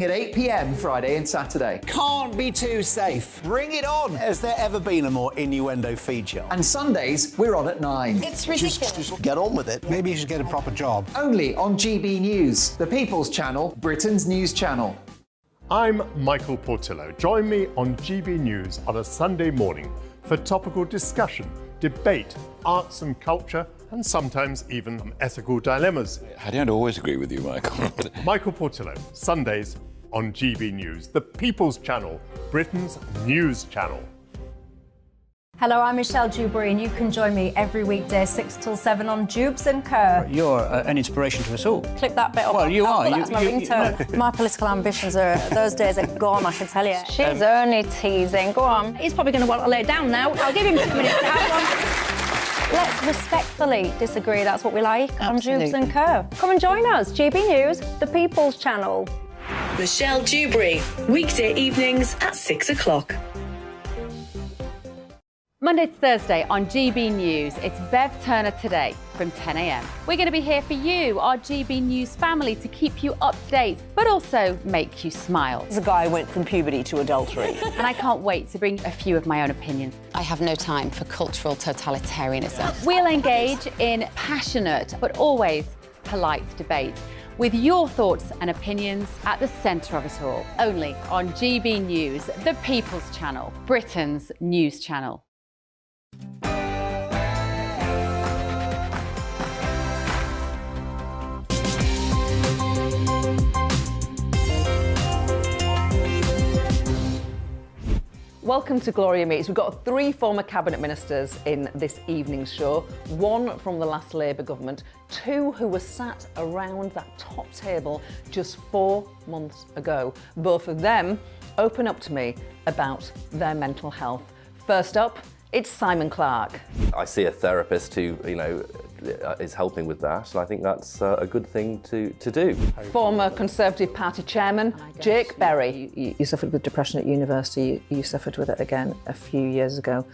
At 8 p.m. Friday and Saturday. Can't be too safe. Bring it on. Has there ever been a more innuendo feature? And Sundays, we're on at 9. It's ridiculous. Just get on with it. Maybe you should get a proper job. Only on GB News, the People's Channel, Britain's news channel. I'm Michael Portillo. Join me on GB News on a Sunday morning for topical discussion, debate, arts and culture, and sometimes even ethical dilemmas. I don't always agree with you, Michael. Michael Portillo, Sundays on GB News, the People's Channel, Britain's news channel. Hello, I'm Michelle Dewberry, and you can join me every weekday 6 till 7 on Jubes and Kerr. You're an inspiration to us all. Clip that bit up. Well, you are. That's my ringtone. My political ambitions those days are gone, I can tell you. She's only teasing. Go on. He's probably going to want to lay down now. I'll give him 2 minutes to have one. Let's respectfully disagree. That's what we like on Jubes and Kerr. Come and join us. GB News, the People's Channel. Michelle Dewberry, weekday evenings at 6 o'clock. Monday to Thursday on GB News, it's Bev Turner Today from 10 a.m. We're going to be here for you, our GB News family, to keep you up to date, but also make you smile. The guy went from puberty to adultery. And I can't wait to bring a few of my own opinions. I have no time for cultural totalitarianism. We'll engage in passionate, but always polite debate, with your thoughts and opinions at the centre of it all. Only on GB News, the People's Channel, Britain's news channel. Welcome to Gloria Meets. We've got 3 former cabinet ministers in this evening's show. 1 from the last Labour government, 2 who were sat around that top table just 4 months ago. Both of them open up to me about their mental health. First up, it's Simon Clarke. I see a therapist who, is helping with that, and I think that's a good thing to do. Former Conservative Party chairman, Jake Berry. You suffered with depression at university. You suffered with it again a few years ago.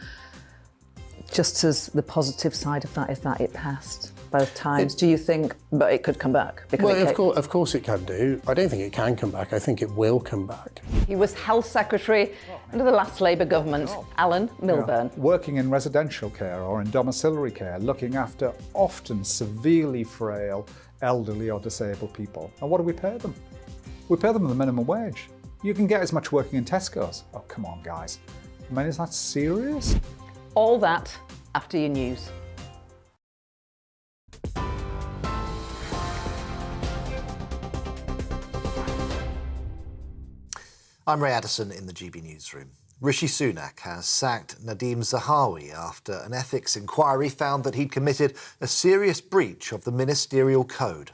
Just as the positive side of that is that it passed both times. Do you think, but it could come back? Well, of course it can do. I don't think it can come back. I think it will come back. He was Health Secretary under the last Labour government, Alan Milburn. Working in residential care or in domiciliary care, looking after often severely frail, elderly or disabled people. And what do we pay them? We pay them the minimum wage. You can get as much working in Tesco's. Oh, come on, guys. I mean, is that serious? All that after your news. I'm Ray Addison in the GB Newsroom. Rishi Sunak has sacked Nadeem Zahawi after an ethics inquiry found that he'd committed a serious breach of the ministerial code.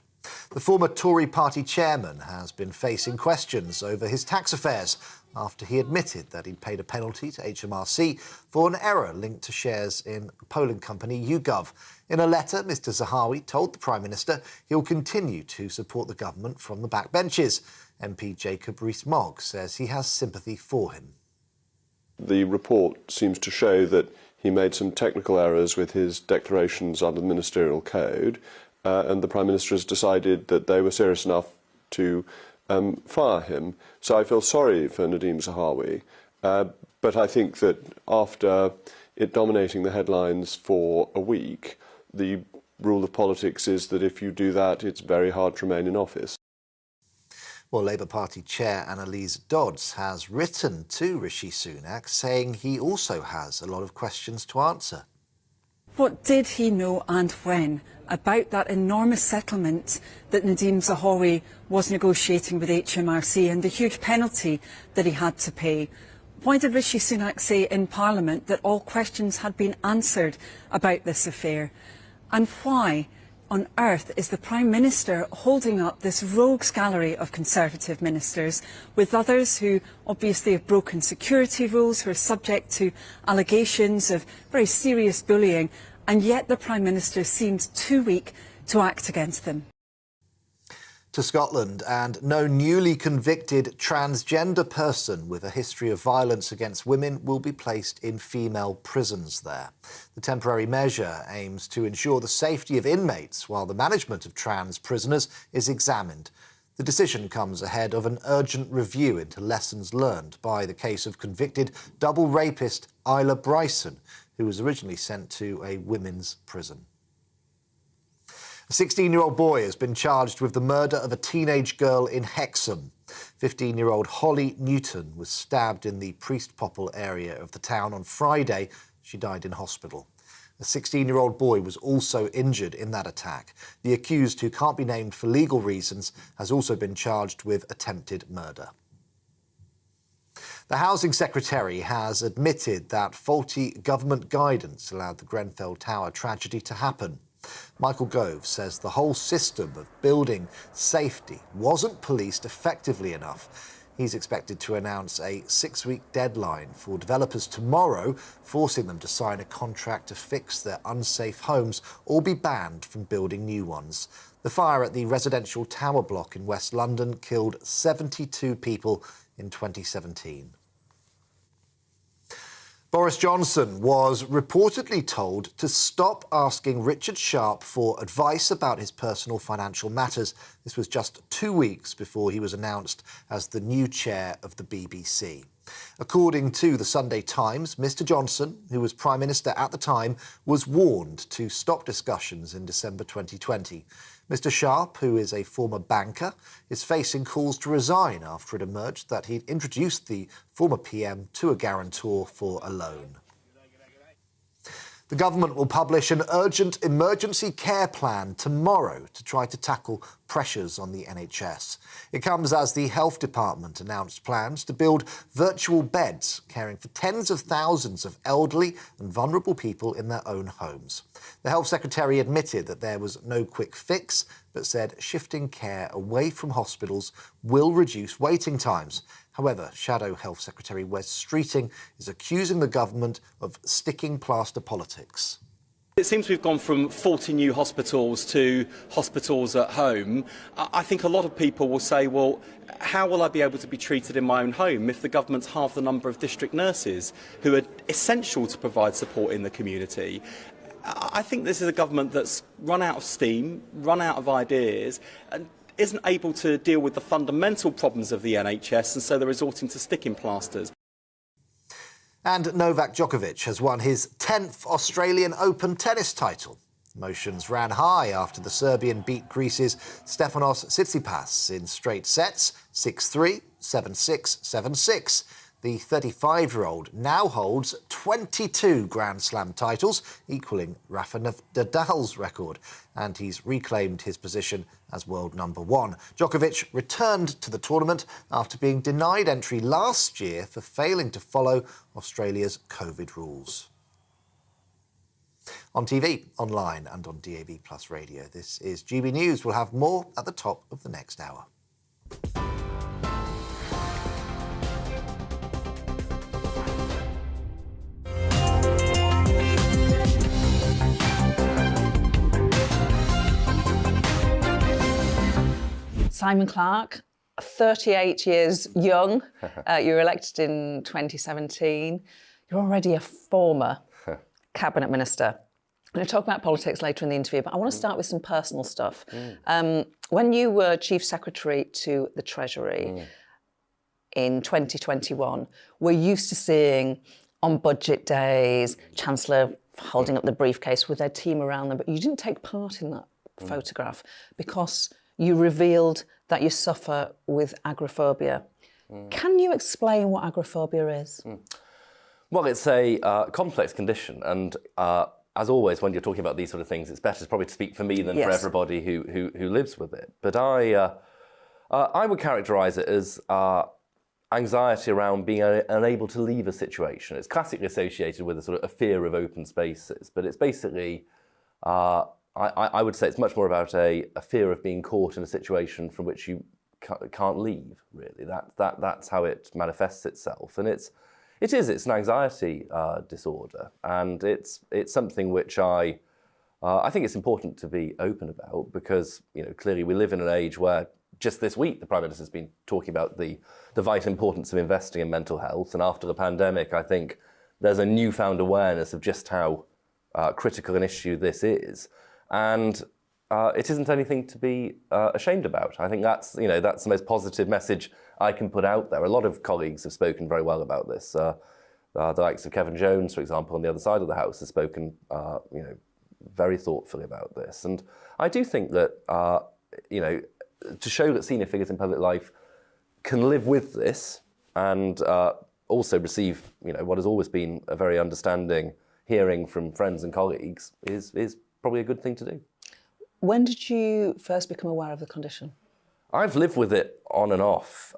The former Tory party chairman has been facing questions over his tax affairs after he admitted that he'd paid a penalty to HMRC for an error linked to shares in polling company YouGov. In a letter, Mr Zahawi told the Prime Minister he'll continue to support the government from the backbenches. MP Jacob Rees-Mogg says he has sympathy for him. The report seems to show that he made some technical errors with his declarations under the ministerial code, and the Prime Minister has decided that they were serious enough to fire him. So I feel sorry for Nadeem Zahawi, but I think that after it dominating the headlines for a week, the rule of politics is that if you do that, it's very hard to remain in office. Well, Labour Party Chair Annalise Dodds has written to Rishi Sunak saying he also has a lot of questions to answer. What did he know and when about that enormous settlement that Nadeem Zahawi was negotiating with HMRC and the huge penalty that he had to pay? Why did Rishi Sunak say in Parliament that all questions had been answered about this affair? And why on earth is the Prime Minister holding up this rogues gallery of Conservative ministers with others who obviously have broken security rules, who are subject to allegations of very serious bullying, and yet the Prime Minister seems too weak to act against them? To Scotland, and no newly convicted transgender person with a history of violence against women will be placed in female prisons there. The temporary measure aims to ensure the safety of inmates while the management of trans prisoners is examined. The The decision comes ahead of an urgent review into lessons learned by the case of convicted double rapist Isla Bryson, who was originally sent to a women's prison. A 16-year-old boy has been charged with the murder of a teenage girl in Hexham. 15-year-old Holly Newton was stabbed in the Priest Popple area of the town on Friday. She died in hospital. A 16-year-old boy was also injured in that attack. The accused, who can't be named for legal reasons, has also been charged with attempted murder. The Housing Secretary has admitted that faulty government guidance allowed the Grenfell Tower tragedy to happen. Michael Gove says the whole system of building safety wasn't policed effectively enough. He's expected to announce a 6-week deadline for developers tomorrow, forcing them to sign a contract to fix their unsafe homes or be banned from building new ones. The fire at the residential tower block in West London killed 72 people in 2017. Boris Johnson was reportedly told to stop asking Richard Sharp for advice about his personal financial matters. This was just 2 weeks before he was announced as the new chair of the BBC. According to the Sunday Times, Mr Johnson, who was Prime Minister at the time, was warned to stop discussions in December 2020. Mr Sharp, who is a former banker, is facing calls to resign after it emerged that he'd introduced the former PM to a guarantor for a loan. The government will publish an urgent emergency care plan tomorrow to try to tackle pressures on the NHS. It comes as the Health Department announced plans to build virtual beds, caring for tens of thousands of elderly and vulnerable people in their own homes. The Health Secretary admitted that there was no quick fix, but said shifting care away from hospitals will reduce waiting times. However, Shadow Health Secretary Wes Streeting is accusing the government of sticking plaster politics. It seems we've gone from 40 new hospitals to hospitals at home. I think a lot of people will say, well, how will I be able to be treated in my own home if the government's half the number of district nurses who are essential to provide support in the community? I think this is a government that's run out of steam, run out of ideas, and isn't able to deal with the fundamental problems of the NHS, and so they're resorting to sticking plasters. And Novak Djokovic has won his 10th Australian Open tennis title. Emotions ran high after the Serbian beat Greece's Stefanos Tsitsipas in straight sets, 6-3, 7-6, 7-6. The 35-year-old now holds 22 Grand Slam titles, equalling Rafa Nadal's record, and he's reclaimed his position as world number one. Djokovic returned to the tournament after being denied entry last year for failing to follow Australia's COVID rules. On TV, online and on DAB+ radio, this is GB News. We'll have more at the top of the next hour. Simon Clarke, 38 years young. You were elected in 2017. You're already a former cabinet minister. I'm going to talk about politics later in the interview, but I want to start with some personal stuff. When you were Chief Secretary to the Treasury in 2021, we're used to seeing on budget days, Chancellor holding up the briefcase with their team around them, but you didn't take part in that photograph because you revealed that you suffer with agoraphobia. Can you explain what agoraphobia is? Well, it's a complex condition, and as always, when you're talking about these sort of things, it's better probably to speak for me than for everybody who lives with it. But I would characterise it as anxiety around being unable to leave a situation. It's classically associated with a sort of a fear of open spaces, but it's basically I would say it's much more about a fear of being caught in a situation from which you can't leave, really. That's how it manifests itself. And it's an anxiety disorder. And it's something which I think it's important to be open about because, you know, clearly we live in an age where just this week the Prime Minister's been talking about the vital importance of investing in mental health. And after the pandemic, I think there's a newfound awareness of just how critical an issue this is. And it isn't anything to be ashamed about. I think that's the most positive message I can put out there. A lot of colleagues have spoken very well about this. The likes of Kevin Jones, for example, on the other side of the House, has spoken very thoughtfully about this. And I do think that to show that senior figures in public life can live with this and also receive what has always been a very understanding hearing from friends and colleagues is probably a good thing to do. When did you first become aware of the condition? I've lived with it on and off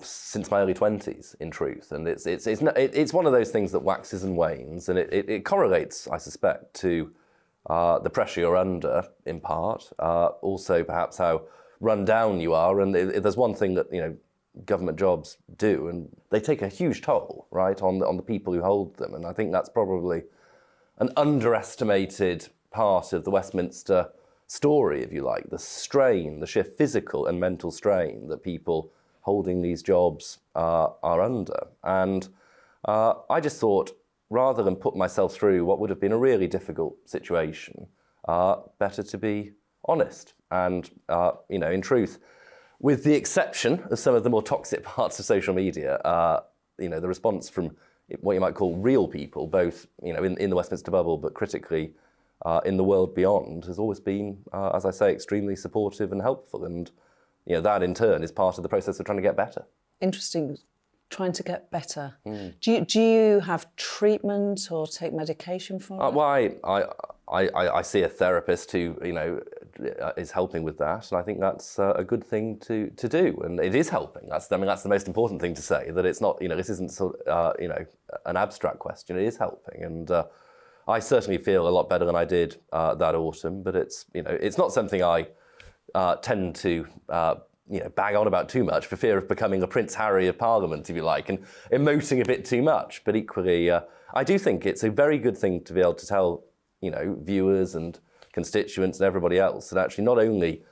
since my early 20s, in truth, and it's one of those things that waxes and wanes, and it correlates, I suspect, to the pressure you're under, in part, also perhaps how run down you are, and there's one thing that government jobs do, and they take a huge toll, right, on the people who hold them, and I think that's probably an underestimated part of the Westminster story, if you like, the strain, the sheer physical and mental strain that people holding these jobs are under. And I just thought, rather than put myself through what would have been a really difficult situation, better to be honest. And, in truth, with the exception of some of the more toxic parts of social media, the response from what you might call real people, both in the Westminster bubble, but critically in the world beyond, has always been, as I say, extremely supportive and helpful. And that in turn is part of the process of trying to get better. Interesting, trying to get better. Do you have treatment or take medication for it? Well, I see a therapist who is helping with that, and I think that's a good thing to do, and it is helping. That's the most important thing to say, that it's not this isn't an abstract question. It is helping, and I certainly feel a lot better than I did that autumn. But it's not something I tend to bang on about too much for fear of becoming a Prince Harry of Parliament, if you like, and emoting a bit too much. But equally, I do think it's a very good thing to be able to tell viewers and constituents and everybody else that actually not only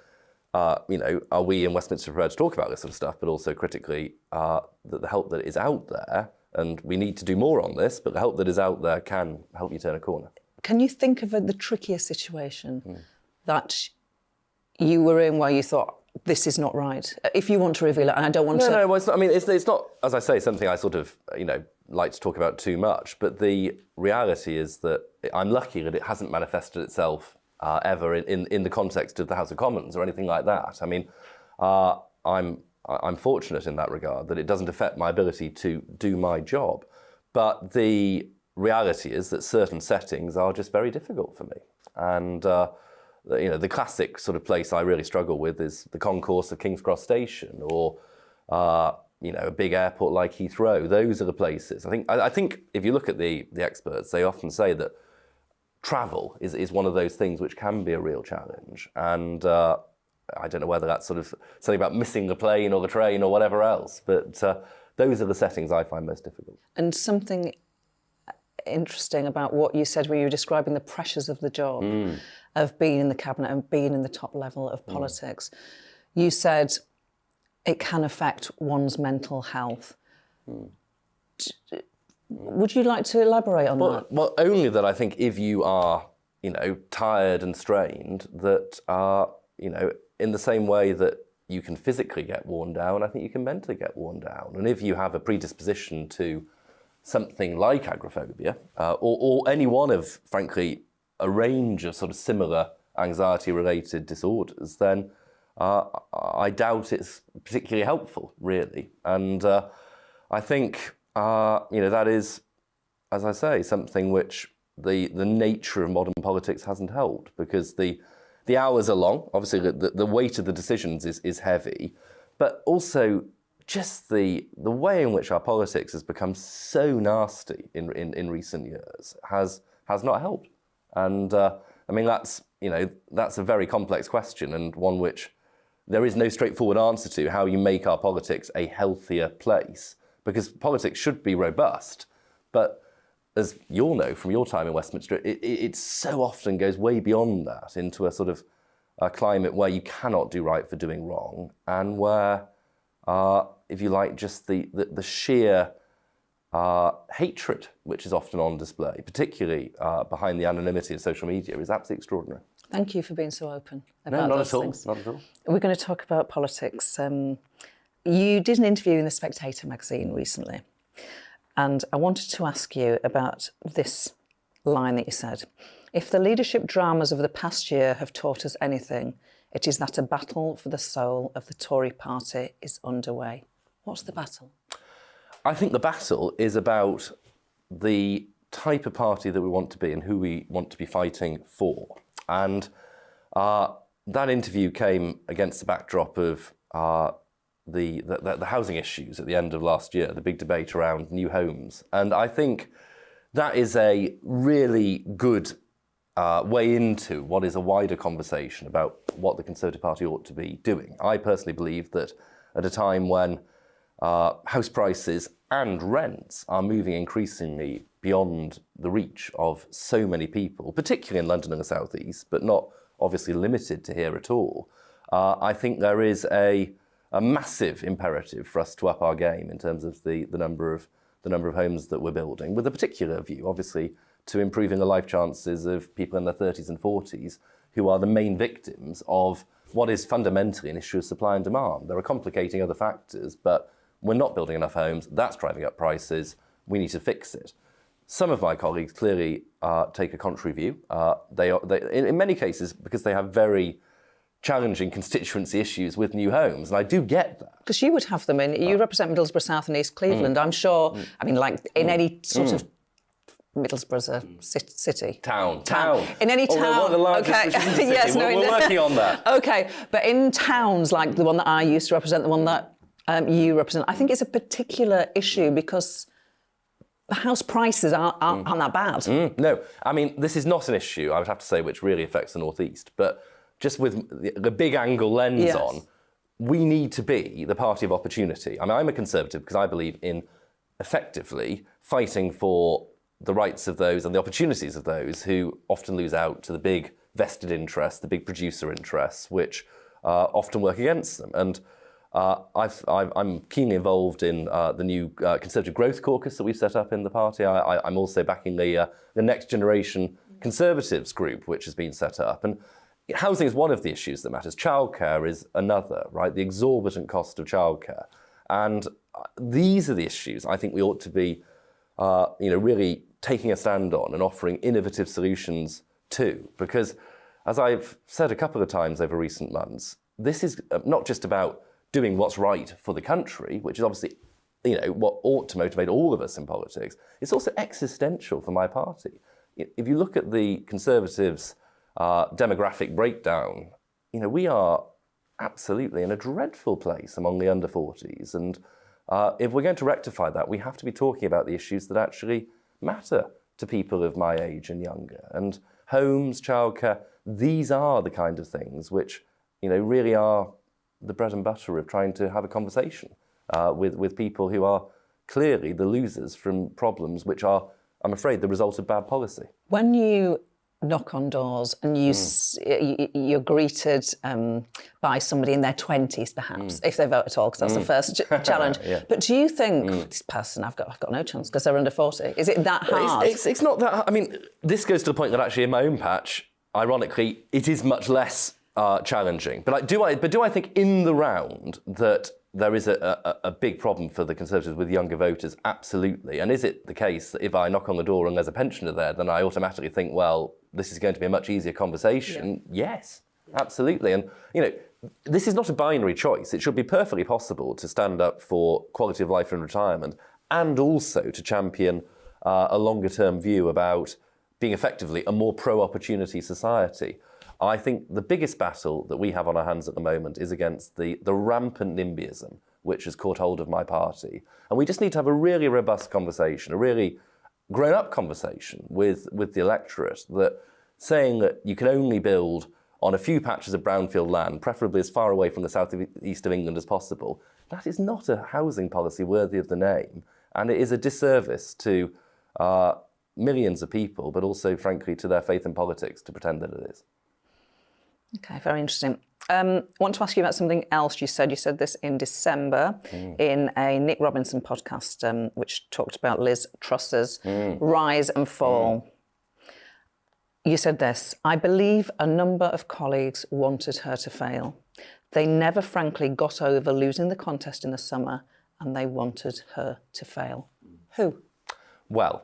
are we in Westminster prepared to talk about this sort of stuff, but also critically that the help that is out there, and we need to do more on this, but the help that is out there can help you turn a corner. Can you think of the trickier situation that you were in where you thought, this is not right? If you want to reveal it, and I don't want to... No, well, it's not, I mean, it's not, as I say, something I sort of, like to talk about too much, but the reality is that I'm lucky that it hasn't manifested itself ever in the context of the House of Commons or anything like that. I mean, I'm fortunate in that regard, that it doesn't affect my ability to do my job. But the reality is that certain settings are just very difficult for me. And, the classic sort of place I really struggle with is the concourse of King's Cross Station, or, a big airport like Heathrow. Those are the places. I think if you look at the experts, they often say that travel is one of those things which can be a real challenge. And I don't know whether that's sort of something about missing the plane or the train or whatever else, but those are the settings I find most difficult. And something interesting about what you said when you were describing the pressures of the job, of being in the cabinet and being in the top level of politics. You said it can affect one's mental health. Would you like to elaborate on that? Well, only that I think if you are, tired and strained, that, in the same way that you can physically get worn down, I think you can mentally get worn down. And if you have a predisposition to something like agoraphobia, or any one of, frankly, a range of sort of similar anxiety-related disorders, then I doubt it's particularly helpful, really. And I think, that is, as I say, something which the nature of modern politics hasn't helped, because the hours are long. Obviously, the weight of the decisions is heavy, but also just the way in which our politics has become so nasty in recent years has not helped. And that's a very complex question, and one which there is no straightforward answer to, how you make our politics a healthier place, because politics should be robust. But as you'll know from your time in Westminster, it so often goes way beyond that, into a sort of a climate where you cannot do right for doing wrong, and where, if you like, just the sheer hatred which is often on display, particularly behind the anonymity of social media, is absolutely extraordinary. Thank you for being so open about No, not those at all. things. Not at all. We're going to talk about politics. You did an interview in The Spectator magazine recently, and I wanted to ask you about this line that you said. If the leadership dramas of the past year have taught us anything, it is that a battle for the soul of the Tory party is underway. What's the battle? I think the battle is about the type of party that we want to be and who we want to be fighting for. And that interview came against the backdrop of the housing issues at the end of last year, the big debate around new homes. And I think that is a really good way into what is a wider conversation about what the Conservative Party ought to be doing. I personally believe that at a time when house prices and rents are moving increasingly beyond the reach of so many people, particularly in London and the South East, but not obviously limited to here at all, I think there is a massive imperative for us to up our game in terms of the number of homes that we're building, with a particular view, obviously, to improving the life chances of people in their 30s and 40s who are the main victims of what is fundamentally an issue of supply and demand. There are complicating other factors, but we're not building enough homes. That's driving up prices. We need to fix it. Some of my colleagues clearly take a contrary view. In many cases, because they have very challenging constituency issues with new homes, and I do get that. Because you would have them in, you represent Middlesbrough South and East Cleveland. I'm sure, I mean, like in any sort of Middlesbrough's a city. Town. In any town. One of the largest Okay. Yes, we're working on that. Okay, but in towns like the one that I used to represent, the one that you represent, I think it's a particular issue because the house prices aren't that bad. No, I mean, this is not an issue, I would have to say, which really affects the North East, but just with the big angle lens on, we need to be the party of opportunity. I mean, I'm a Conservative because I believe in effectively fighting for the rights of those and the opportunities of those who often lose out to the big vested interests, the big producer interests, which often work against them. And I'm keenly involved in the new Conservative Growth Caucus that we've set up in the party. I'm also backing the Next Generation Conservatives group, which has been set up. And housing is one of the issues that matters. Childcare is another, right? The exorbitant cost of childcare. And these are the issues I think we ought to be, really taking a stand on and offering innovative solutions to. Because, as I've said a couple of times over recent months, this is not just about doing what's right for the country, which is obviously, what ought to motivate all of us in politics. It's also existential for my party. If you look at the Conservatives' demographic breakdown, we are absolutely in a dreadful place among the under 40s. And if we're going to rectify that, we have to be talking about the issues that actually matter to people of my age and younger. And homes, childcare, these are the kind of things which, really are the bread and butter of trying to have a conversation with people who are clearly the losers from problems which are, I'm afraid, the result of bad policy. When you knock on doors and you're greeted by somebody in their 20s, perhaps, if they vote at all, because that's the first challenge. But do you think, this person, I've got no chance because they're under 40? Is it that hard? It's not that hard. I mean, this goes to the point that actually in my own patch, ironically, it is much less challenging. But do I think in the round that there is a big problem for the Conservatives with younger voters? Absolutely. And is it the case that if I knock on the door and there's a pensioner there, then I automatically think, well, this is going to be a much easier conversation? Yes, absolutely. And, this is not a binary choice. It should be perfectly possible to stand up for quality of life in retirement and also to champion a longer-term view about being effectively a more pro-opportunity society. I think the biggest battle that we have on our hands at the moment is against the rampant NIMBYism, which has caught hold of my party. And we just need to have a really robust conversation, a really grown-up conversation with the electorate, that saying that you can only build on a few patches of brownfield land, preferably as far away from the south east of England as possible, that is not a housing policy worthy of the name. And it is a disservice to millions of people, but also, frankly, to their faith in politics to pretend that it is. Okay, very interesting. I want to ask you about something else you said. You said this in December in a Nick Robinson podcast, which talked about Liz Truss's rise and fall. You said this: I believe a number of colleagues wanted her to fail. They never frankly got over losing the contest in the summer, and they wanted her to fail. Who? Well,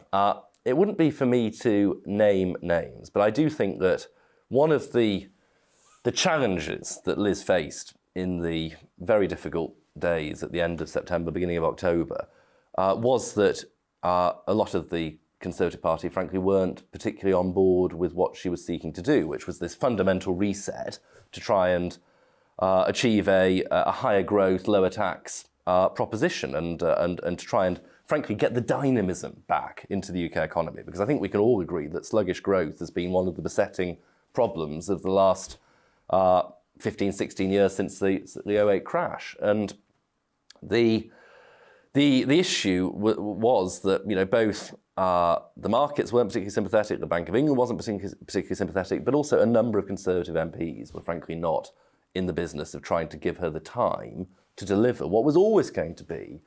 it wouldn't be for me to name names, but I do think that one of the challenges that Liz faced in the very difficult days at the end of September, beginning of October, was that a lot of the Conservative Party, frankly, weren't particularly on board with what she was seeking to do, which was this fundamental reset to try and achieve a higher growth, lower tax proposition, and to try and, frankly, get the dynamism back into the UK economy. Because I think we can all agree that sluggish growth has been one of the besetting problems of the last 15, 16 years since the 08 crash. And the issue was that, you know, both the markets weren't particularly sympathetic, the Bank of England wasn't particularly sympathetic, but also a number of Conservative MPs were frankly not in the business of trying to give her the time to deliver what was always going to be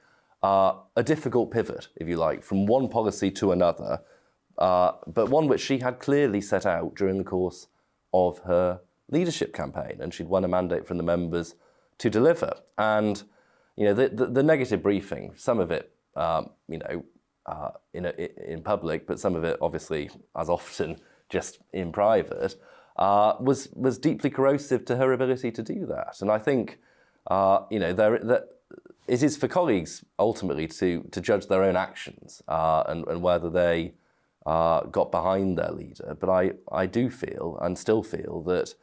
a difficult pivot, if you like, from one policy to another, but one which she had clearly set out during the course of her leadership campaign, and she'd won a mandate from the members to deliver. And you know, the negative briefing, some of it, you know, in public, but some of it, obviously, as often, just in private, was deeply corrosive to her ability to do that. And I think, you know, it is for colleagues ultimately to judge their own actions and whether they got behind their leader. But I do feel, and still feel, that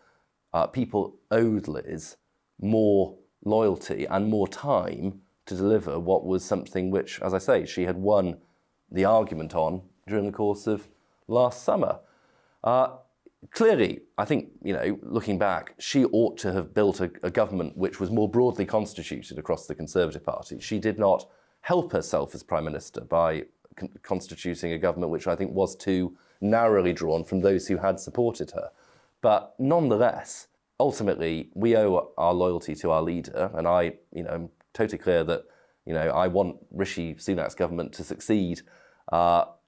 people owed Liz more loyalty and more time to deliver what was something which, as I say, she had won the argument on during the course of last summer. Clearly, I think, you know, looking back, she ought to have built a government which was more broadly constituted across the Conservative Party. She did not help herself as Prime Minister by constituting a government which I think was too narrowly drawn from those who had supported her. But nonetheless, ultimately, we owe our loyalty to our leader, and I, you know, am totally clear that, you know, I want Rishi Sunak's government to succeed,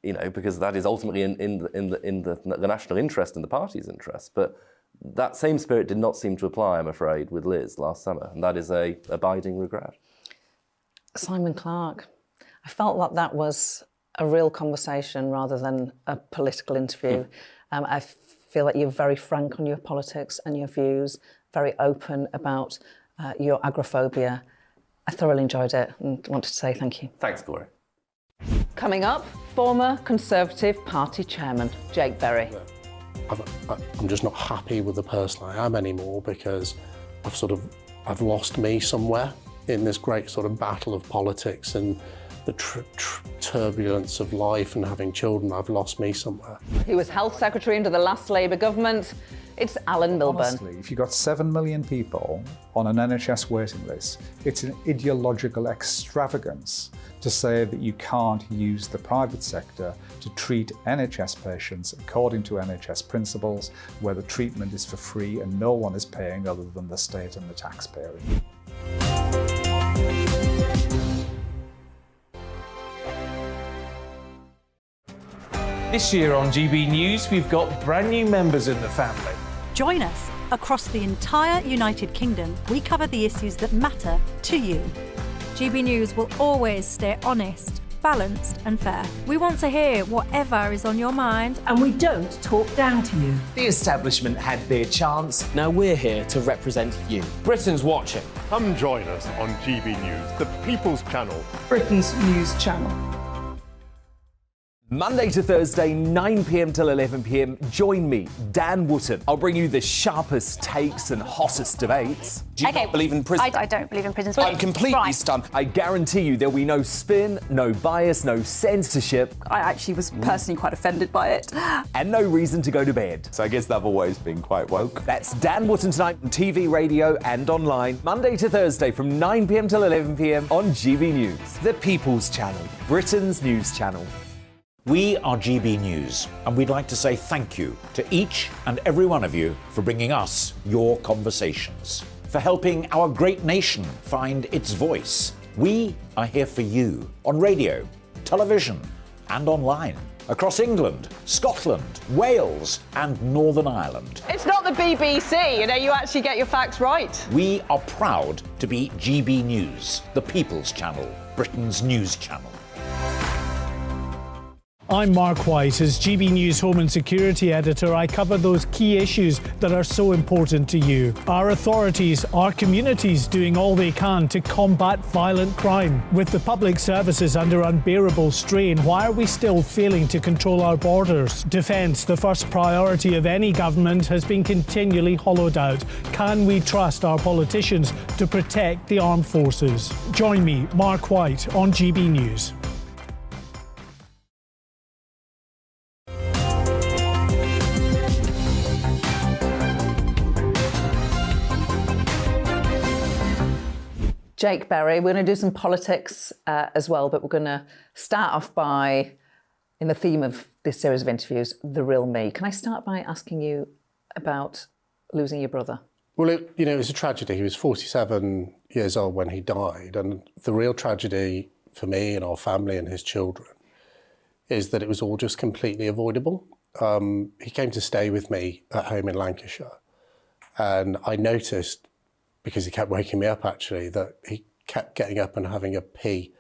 you know, because that is ultimately in the national interest and the party's interest. But that same spirit did not seem to apply, I'm afraid, with Liz last summer, and that is a abiding regret. Simon Clarke, I felt like that was a real conversation rather than a political interview. I feel like you're very frank on your politics and your views, very open about your agoraphobia. I thoroughly enjoyed it and wanted to say thank you. Thanks, Gloria. Coming up, former Conservative Party chairman, Jake Berry. I'm just not happy with the person I am anymore because I've lost me somewhere in this great sort of battle of politics and the turbulence of life and having children. I've lost me somewhere. He was Health Secretary under the last Labour government. It's Alan Milburn. Honestly, if you've got 7 million people on an NHS waiting list, it's an ideological extravagance to say that you can't use the private sector to treat NHS patients according to NHS principles, where the treatment is for free and no one is paying other than the state and the taxpayer. This year on GB News, we've got brand new members in the family. Join us. Across the entire United Kingdom, we cover the issues that matter to you. GB News will always stay honest, balanced and fair. We want to hear whatever is on your mind. And we don't talk down to you. The establishment had their chance. Now we're here to represent you. Britain's watching. Come join us on GB News, the People's Channel. Britain's news channel. Monday to Thursday, 9 p.m. till 11 p.m. Join me, Dan Wootton. I'll bring you the sharpest takes and hottest debates. Do you not believe in prison? I don't believe in prisons. I'm completely stunned. I guarantee you there'll be no spin, no bias, no censorship. I actually was personally quite offended by it. And no reason to go to bed. So I guess they've always been quite woke. That's Dan Wootton tonight on TV, radio and online. Monday to Thursday from 9 p.m. till 11 p.m. on GB News. The People's Channel, Britain's news channel. We are GB News, and we'd like to say thank you to each and every one of you for bringing us your conversations, for helping our great nation find its voice. We are here for you on radio, television, and online. across England, Scotland, Wales, and Northern Ireland. It's not the BBC, you actually get your facts right. We are proud to be GB News, the People's Channel, Britain's news channel. I'm Mark White. As GB News Home and Security Editor, I cover those key issues that are so important to you. Our authorities, our communities doing all they can to combat violent crime. With the public services under unbearable strain, why are we still failing to control our borders? Defence, the first priority of any government, has been continually hollowed out. Can we trust our politicians to protect the armed forces? Join me, Mark White, on GB News. Jake Berry, we're going to do some politics as well, but we're going to start off by, in the theme of this series of interviews, the real me. Can I start by asking you about losing your brother? Well, it was a tragedy. He was 47 years old when he died, and the real tragedy for me and our family and his children is that it was all just completely avoidable. He came to stay with me at home in Lancashire, and I noticed, because he kept waking me up actually, that he kept getting up and having a pee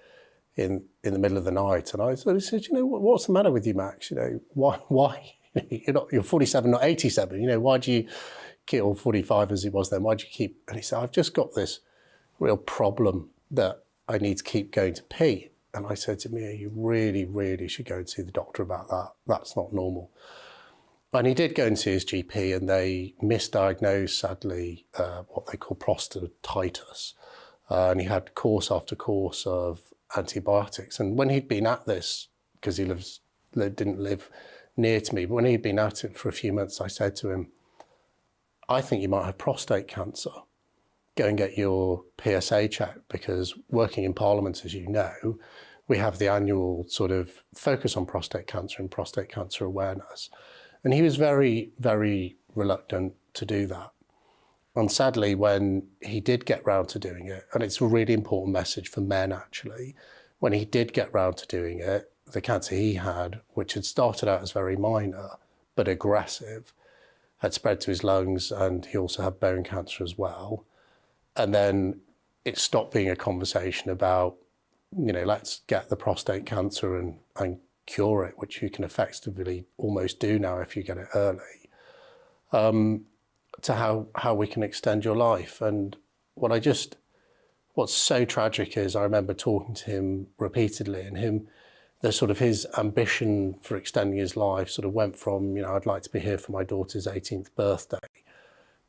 in the middle of the night. And I sort of said, what's the matter with you, Max? Why? You're 47, not 87. Why do you keep, or 45 as he was then, why do you keep? And he said, I've just got this real problem that I need to keep going to pee. And I said to Mia, you really, really should go and see the doctor about that. That's not normal. And he did go and see his GP, and they misdiagnosed, sadly, what they call prostatitis. And he had course after course of antibiotics. And when he'd been at this, because he didn't live near to me, but when he'd been at it for a few months, I said to him, I think you might have prostate cancer. Go and get your PSA checked, because working in Parliament, as you know, we have the annual sort of focus on prostate cancer and prostate cancer awareness. And he was very, very reluctant to do that. And sadly, when he did get round to doing it, and it's a really important message for men actually, when he did get round to doing it, the cancer he had, which had started out as very minor, but aggressive, had spread to his lungs, and he also had bone cancer as well. And then it stopped being a conversation about, let's get the prostate cancer and cure it, which you can effectively almost do now if you get it early, to how we can extend your life. And what's so tragic is I remember talking to him repeatedly, and his ambition for extending his life sort of went from, I'd like to be here for my daughter's 18th birthday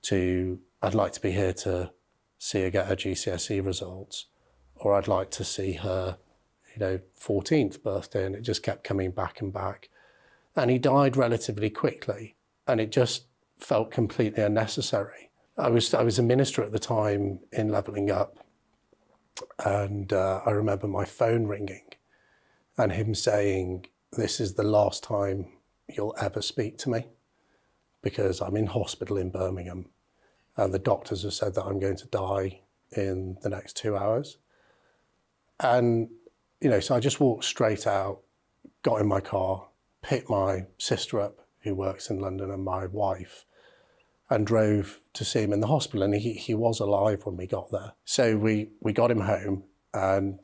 to I'd like to be here to see her get her GCSE results, or I'd like to see her 14th birthday, and it just kept coming back and back. And he died relatively quickly, and it just felt completely unnecessary. I was a minister at the time in Levelling Up, and I remember my phone ringing and him saying, this is the last time you'll ever speak to me, because I'm in hospital in Birmingham and the doctors have said that I'm going to die in the next 2 hours. And so I just walked straight out, got in my car, picked my sister up, who works in London, and my wife, and drove to see him in the hospital. And he was alive when we got there. So we got him home, and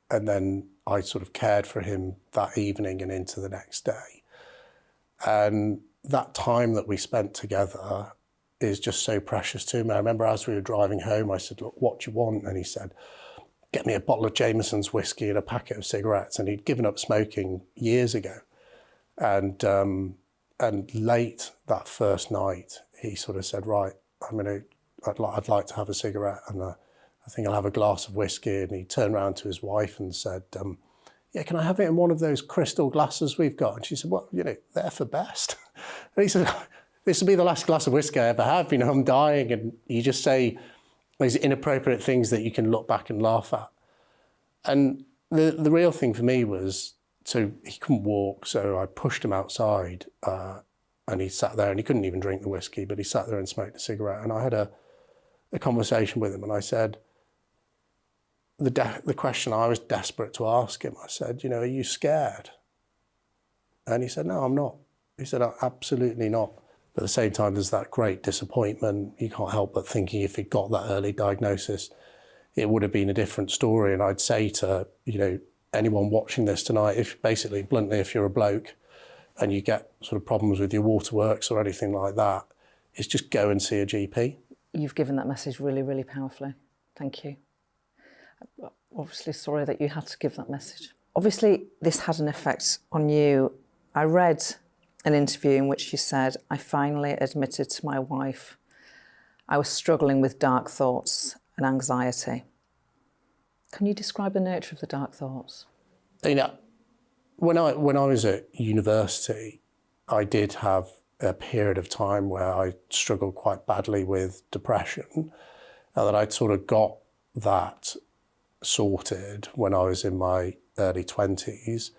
then I sort of cared for him that evening and into the next day. And that time that we spent together is just so precious to me. I remember as we were driving home, I said, look, what do you want? And he said, get me a bottle of Jameson's whiskey and a packet of cigarettes. And he'd given up smoking years ago. And late that first night, he sort of said, right, I'd like to have a cigarette, and I think I'll have a glass of whiskey. And he turned around to his wife and said, yeah, can I have it in one of those crystal glasses we've got? And she said, well, they're for best. And he said, this will be the last glass of whiskey I ever have. I'm dying. And you just say these inappropriate things that you can look back and laugh at. And the real thing for me was, so he couldn't walk, so I pushed him outside, and he sat there, and he couldn't even drink the whiskey, but he sat there and smoked a cigarette. And I had a conversation with him, and I said, the question I was desperate to ask him, I said, are you scared? And he said, no, I'm not. He said, absolutely not. But at the same time, there's that great disappointment. You can't help but thinking if he'd got that early diagnosis, it would have been a different story. And I'd say to, anyone watching this tonight, if basically, bluntly, if you're a bloke and you get sort of problems with your waterworks or anything like that, is just go and see a GP. You've given that message really, really powerfully. Thank you. Obviously sorry that you had to give that message. Obviously, this had an effect on you. I read an interview in which you said, I finally admitted to my wife I was struggling with dark thoughts and anxiety. Can you describe the nature of the dark thoughts? When I was at university, I did have a period of time where I struggled quite badly with depression, and that I'd sort of got that sorted when I was in my early 20s,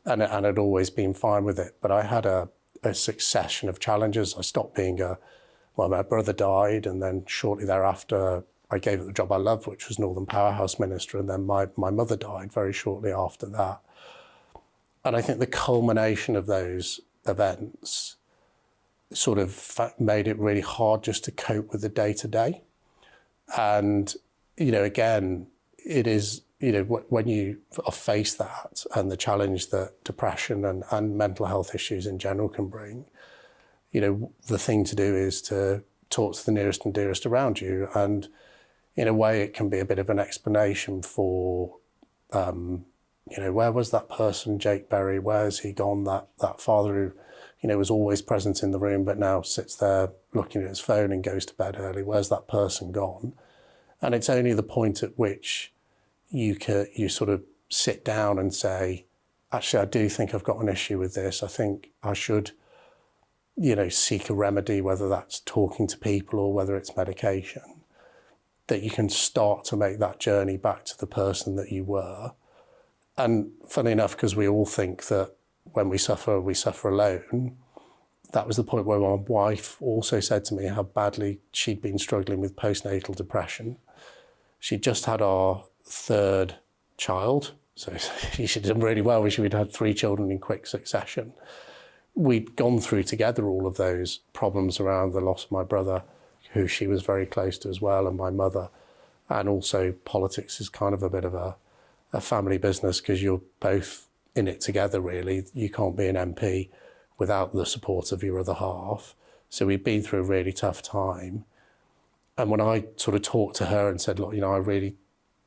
and had always been fine with it. But I had a succession of challenges. I stopped being my brother died, and then shortly thereafter, I gave up the job I loved, which was Northern Powerhouse Minister, and then my mother died very shortly after that. And I think the culmination of those events sort of made it really hard just to cope with the day-to-day. And, again, it is, when you face that and the challenge that depression and mental health issues in general can bring, the thing to do is to talk to the nearest and dearest around you. And in a way, it can be a bit of an explanation for, where was that person, Jake Berry? Where has he gone? That father who, was always present in the room, but now sits there looking at his phone and goes to bed early. Where's that person gone? And it's only the point at which you sort of sit down and say, actually, I do think I've got an issue with this. I think I should, seek a remedy, whether that's talking to people or whether it's medication, that you can start to make that journey back to the person that you were. And funny enough, because we all think that when we suffer alone, that was the point where my wife also said to me how badly she'd been struggling with postnatal depression. She'd just had our third child, so she'd done really well. We'd had 3 children in quick succession. We'd gone through together all of those problems around the loss of my brother, who she was very close to as well, and my mother. And also politics is kind of a bit of a family business because you're both in it together, really. You can't be an MP without the support of your other half. So we've been through a really tough time. And when I sort of talked to her and said, look, I really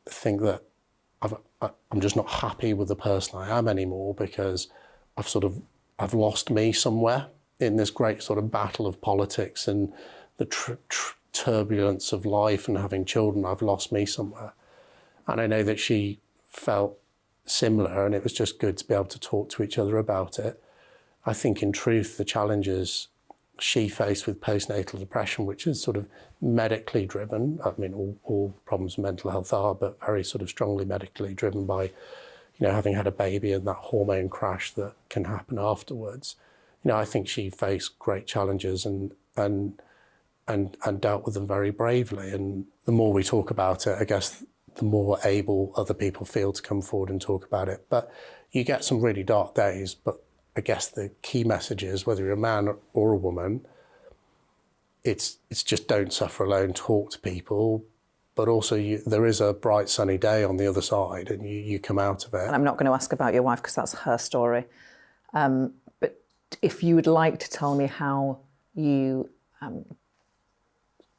think that I'm just not happy with the person I am anymore because I've lost me somewhere in this great sort of battle of politics and the turbulence of life and having children. I've lost me somewhere. And I know that she felt similar, and it was just good to be able to talk to each other about it. I think in truth, the challenges she faced with postnatal depression, which is sort of medically driven. I mean, all problems with mental health are, but very sort of strongly medically driven by, having had a baby and that hormone crash that can happen afterwards. I think she faced great challenges and dealt with them very bravely. And the more we talk about it, I guess, the more able other people feel to come forward and talk about it. But you get some really dark days, but I guess the key message is, whether you're a man or a woman, it's just don't suffer alone, talk to people, but also there is a bright sunny day on the other side and you come out of it. And I'm not going to ask about your wife because that's her story. But if you would like to tell me how you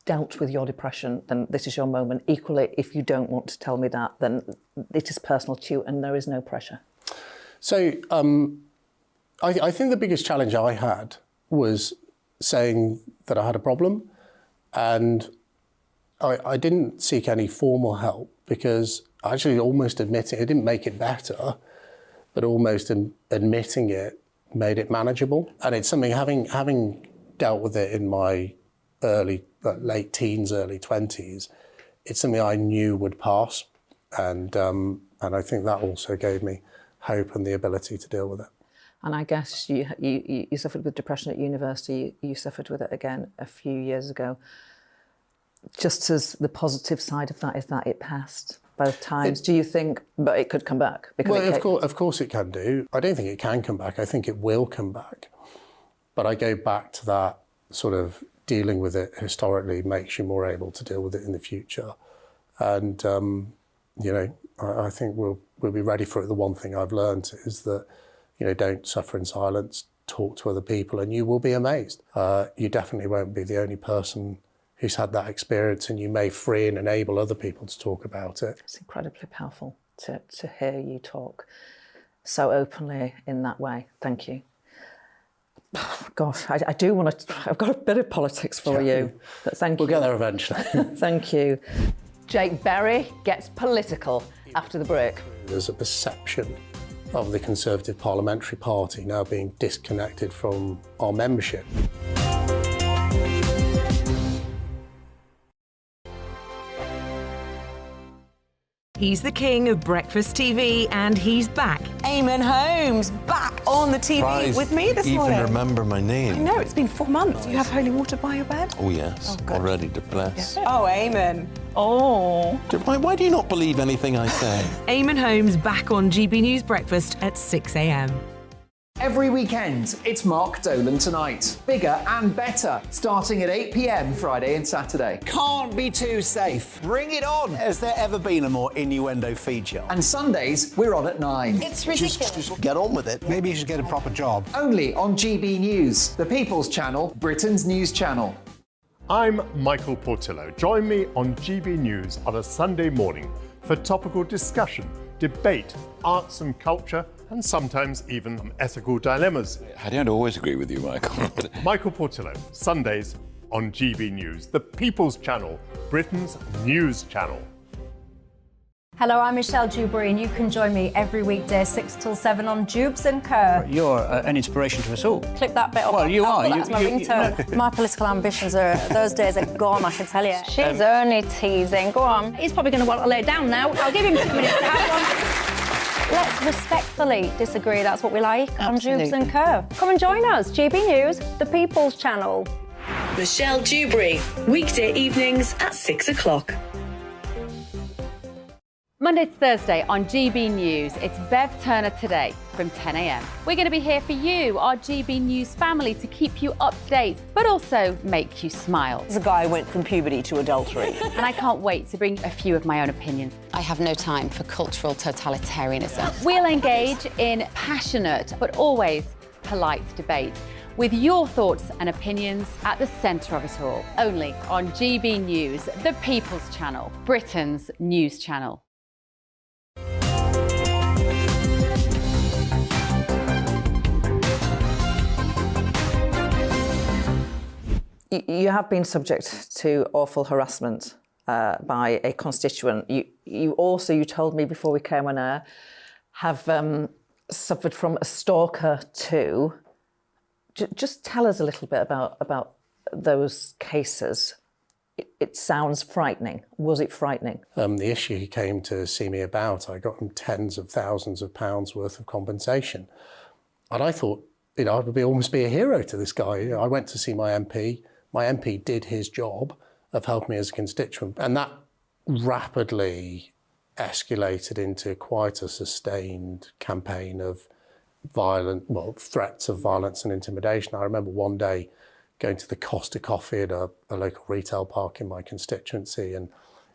dealt with your depression, then this is your moment. Equally, if you don't want to tell me that, then it is personal to you and there is no pressure. So I think the biggest challenge I had was saying that I had a problem, and I didn't seek any formal help because actually almost admitting it didn't make it better, but almost admitting it made it manageable. And it's something, having dealt with it in my late teens, early 20s, it's something I knew would pass. And I think that also gave me hope and the ability to deal with it. And I guess you suffered with depression at university, you suffered with it again a few years ago. Just as the positive side of that is that it passed. both times. Do you think, but it could come back? Because well, of course it can do. I don't think it can come back. I think it will come back. But I go back to that sort of dealing with it historically makes you more able to deal with it in the future. And, you know, I think we'll be ready for it. The one thing I've learned is that, you know, don't suffer in silence, talk to other people, and you will be amazed. You definitely won't be the only person who's had that experience, and you may free and enable other people to talk about it. It's incredibly powerful to hear you talk so openly in that way. Thank you. Gosh, I do want to... I've got a bit of politics for you, but thank you. We'll get there eventually. Thank you. Jake Berry gets political after the break. There's a perception of the Conservative Parliamentary Party now being disconnected from our membership. He's the king of breakfast TV, and he's back. Eamon Holmes, back on the TV Surprised with me this morning. Even remember my name. I know, it's been 4 months. You have holy water by your bed? Oh, yes. Oh, already to bless. Yeah. Oh, Eamon. Oh. Why do you not believe anything I say? Eamon Holmes back on GB News Breakfast at 6 a.m. Every weekend, it's Mark Dolan Tonight. Bigger and better, starting at 8 p.m. Friday and Saturday. Can't be too safe. Bring it on. Has there ever been a more innuendo feature? And Sundays, we're on at 9. It's ridiculous. Just get on with it. Maybe you should get a proper job. Only on GB News, the People's Channel, Britain's news channel. I'm Michael Portillo. Join me on GB News on a Sunday morning for topical discussion, debate, arts and culture, and sometimes even ethical dilemmas. I don't always agree with you, Michael. Michael Portillo, Sundays on GB News, the People's Channel, Britain's news channel. Hello, I'm Michelle Dewberry, and you can join me every weekday 6 till 7 on Jubes and Kerr. You're an inspiration to us all. Clip that bit up. Well, you are. That's my ringtone. My political ambitions those days are gone, I can tell you. She's only teasing. Go on. He's probably going to want to lay down now. I'll give him 2 minutes to have one. Let's respectfully disagree. That's what we like on Jubes and Kerr. Come and join us. GB News, the People's Channel. Michelle Dewberry, weekday evenings at 6 o'clock. Monday to Thursday on GB News, it's Bev Turner Today from 10 a.m. We're going to be here for you, our GB News family, to keep you up to date, but also make you smile. The guy went from puberty to adultery. And I can't wait to bring a few of my own opinions. I have no time for cultural totalitarianism. We'll engage in passionate, but always polite debate, with your thoughts and opinions at the centre of it all. Only on GB News, the People's Channel, Britain's news channel. You have been subject to awful harassment by a constituent. You also, you told me before we came on air, have suffered from a stalker too. Just tell us a little bit about those cases. It sounds frightening. Was it frightening? The issue he came to see me about, I got him tens of thousands of pounds worth of compensation. And I thought, you know, I would almost be a hero to this guy. You know, I went to see my MP. My MP did his job of helping me as a constituent. And that rapidly escalated into quite a sustained campaign of threats of violence and intimidation. I remember one day going to the Costa Coffee at a local retail park in my constituency, and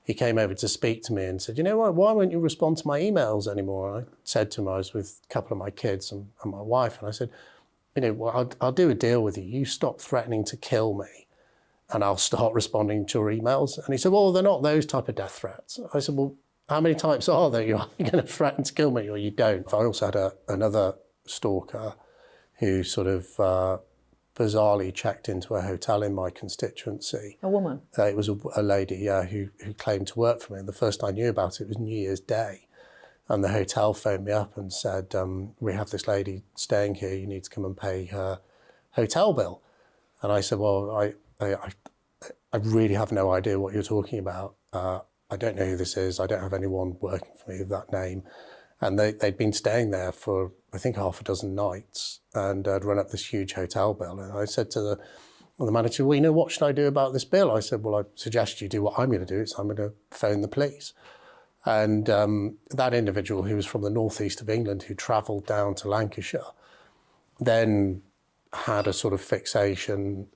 he came over to speak to me and said, you know what, why won't you respond to my emails anymore? And I said to him, I was with a couple of my kids and my wife, and I said, you know, well, I'll do a deal with you. You stop threatening to kill me and I'll start responding to your emails. And he said, well, they're not those type of death threats. I said, well, how many times are there? You're going to threaten to kill me or you don't? I also had another stalker who sort of bizarrely checked into a hotel in my constituency. A woman? It was a lady, who claimed to work for me. And the first I knew about it was New Year's Day. And the hotel phoned me up and said, we have this lady staying here, you need to come and pay her hotel bill. And I said, well, I really have no idea what you're talking about. I don't know who this is. I don't have anyone working for me with that name. And they'd been staying there for, I think, half a dozen nights and I'd run up this huge hotel bill. And I said to the manager, well, you know, what should I do about this bill? I said, well, I suggest you do what I'm going to do. I'm going to phone the police. And that individual, who was from the northeast of England, who travelled down to Lancashire, then had a sort of fixation,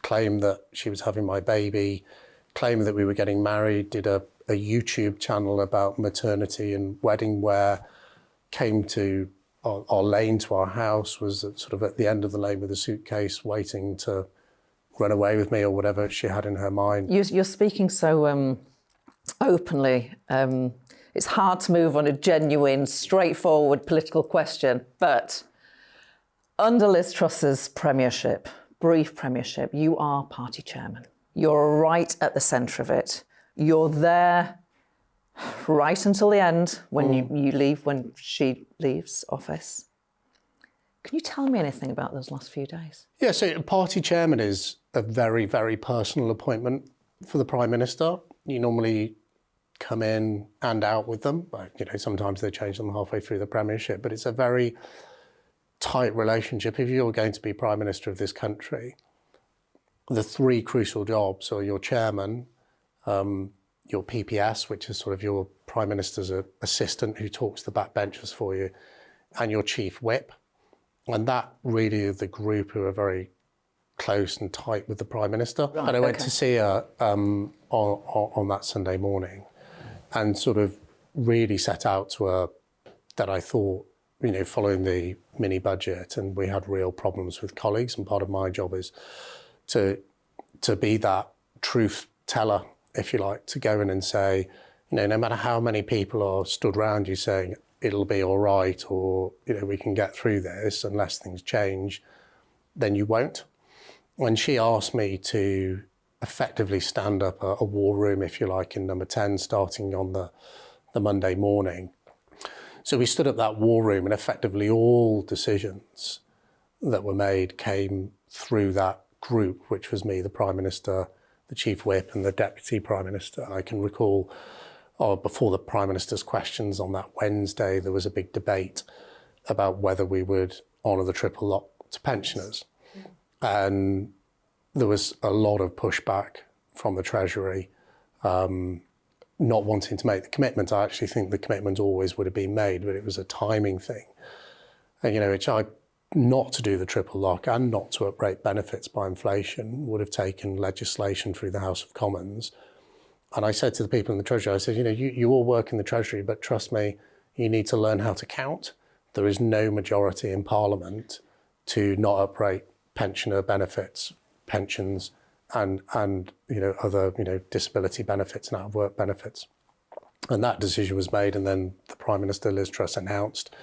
claimed that she was having my baby, claimed that we were getting married, did a YouTube channel about maternity and wedding wear, came to our lane to our house, was sort of at the end of the lane with a suitcase waiting to run away with me or whatever she had in her mind. You're speaking so openly. It's hard to move on a genuine, straightforward political question, but under Liz Truss's premiership, brief premiership, you are party chairman. You're right at the centre of it. You're there right until the end when you leave, when she leaves office. Can you tell me anything about those last few days? Yeah, so party chairman is a very, very personal appointment for the Prime Minister. You normally come in and out with them. You know, sometimes they change them halfway through the premiership, but it's a very tight relationship. If you're going to be Prime Minister of this country, the three crucial jobs are your chairman, your PPS, which is sort of your Prime Minister's assistant who talks the backbenchers for you, and your chief whip. And that really is the group who are very close and tight with the Prime Minister. Right, and I went to see her on that Sunday morning and sort of really set out to her that I thought, you know, following the mini budget, and we had real problems with colleagues, and part of my job is to be that truth teller, if you like, to go in and say, you know, no matter how many people are stood around you saying it'll be all right, or, you know, we can get through this unless things change, then you won't. When she asked me to effectively stand up a war room, if you like, in number 10, starting on the Monday morning. So we stood up that war room, and effectively all decisions that were made came through that group, which was me, the Prime Minister, the Chief Whip and the Deputy Prime Minister. And I can recall before the Prime Minister's questions on that Wednesday, there was a big debate about whether we would honour the triple lock to pensioners. And there was a lot of pushback from the Treasury, not wanting to make the commitment. I actually think the commitment always would have been made, but it was a timing thing. And, you know, not to do the triple lock and not to uprate benefits by inflation would have taken legislation through the House of Commons. And I said to the people in the Treasury, I said, you know, you all work in the Treasury, but trust me, you need to learn how to count. There is no majority in Parliament to not uprate pensioner benefits, pensions, and you know, other, you know, disability benefits and out of work benefits. And that decision was made, and then the Prime Minister, Liz Truss, announced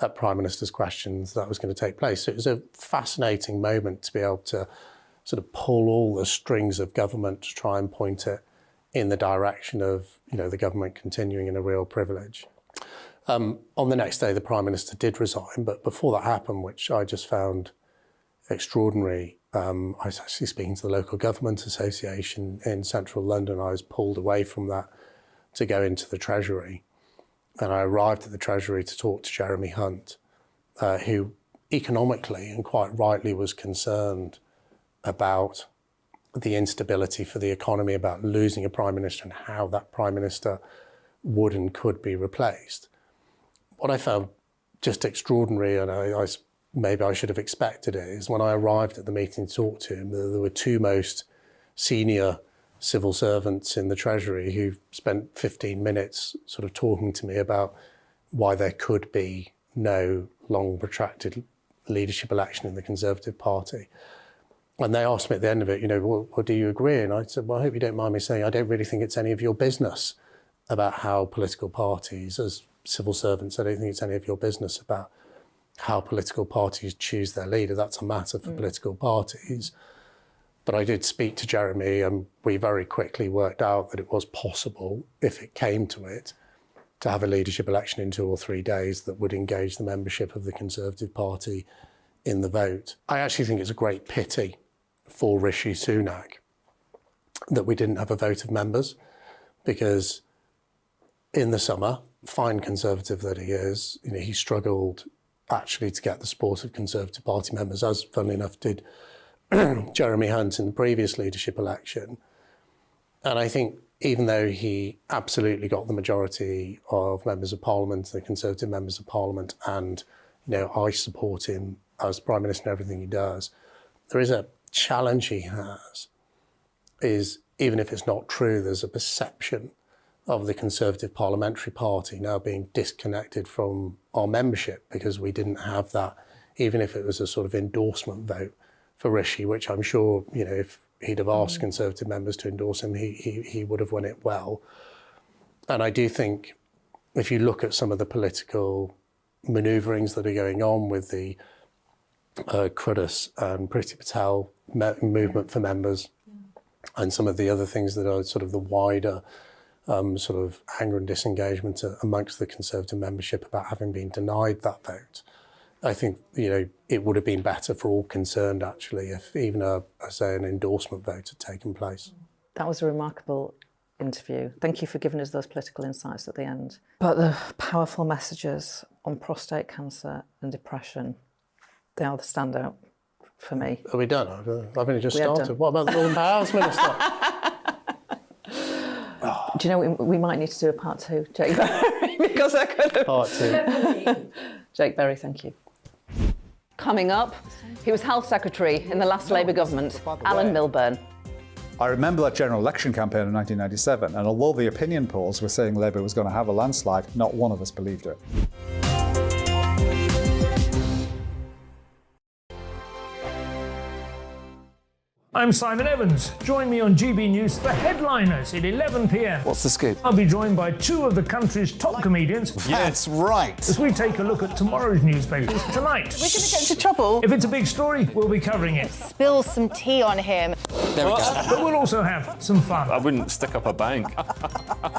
at Prime Minister's questions that was going to take place. So it was a fascinating moment to be able to sort of pull all the strings of government to try and point it in the direction of, you know, the government continuing in a real privilege. On the next day, the Prime Minister did resign, but before that happened, which I just found extraordinary, I was actually speaking to the local government association in central London. I was pulled away from that to go into the Treasury. And I arrived at the Treasury to talk to Jeremy Hunt, who economically and quite rightly was concerned about the instability for the economy, about losing a Prime Minister and how that Prime Minister would and could be replaced. What I found just extraordinary, and maybe I should have expected it, is when I arrived at the meeting to talk to him, there were two most senior civil servants in the Treasury who spent 15 minutes sort of talking to me about why there could be no long protracted leadership election in the Conservative Party. And they asked me at the end of it, you know, well, do you agree? And I said, well, I hope you don't mind me saying I don't really think it's any of your business about how political parties, as civil servants, I don't think it's any of your business about how political parties choose their leader. That's a matter for political parties. But I did speak to Jeremy, and we very quickly worked out that it was possible, if it came to it, to have a leadership election in 2 or 3 days that would engage the membership of the Conservative Party in the vote. I actually think it's a great pity for Rishi Sunak that we didn't have a vote of members, because in the summer, fine Conservative that he is, you know, he struggled actually to get the support of Conservative Party members, as funnily enough did Jeremy Hunt in the previous leadership election. And I think even though he absolutely got the majority of members of Parliament, the Conservative members of Parliament, and I support him as Prime Minister and everything he does, there is a challenge he has, is even if it's not true, there's a perception of the Conservative Parliamentary Party now being disconnected from our membership because we didn't have that, even if it was a sort of endorsement vote for Rishi, which I'm sure, if he'd have asked Conservative members to endorse him, he would have won it well. And I do think if you look at some of the political manoeuvrings that are going on with the Cruddas and Priti Patel movement for members and some of the other things that are sort of the wider sort of anger and disengagement amongst the Conservative membership about having been denied that vote, I think, it would have been better for all concerned, actually, if even an endorsement vote had taken place. That was a remarkable interview. Thank you for giving us those political insights at the end. But the powerful messages on prostate cancer and depression, they are the standout for me. Are we done? I've only just started. What about the Northern Powers Minister? Do you know, we might need to do a part 2, Jake Berry, because I could have... Part 2. Jake Berry, thank you. Coming up, he was Health Secretary in the last Labour government, Alan Milburn. I remember that general election campaign in 1997, and although the opinion polls were saying Labour was going to have a landslide, not one of us believed it. I'm Simon Evans. Join me on GB News for Headliners at 11 p.m. What's the scoop? I'll be joined by 2 of the country's top comedians. That's right. As we take a look at tomorrow's newspapers tonight. We're going to get into trouble. If it's a big story, we'll be covering it. Spill some tea on him. There we go. But we'll also have some fun. I wouldn't stick up a bank.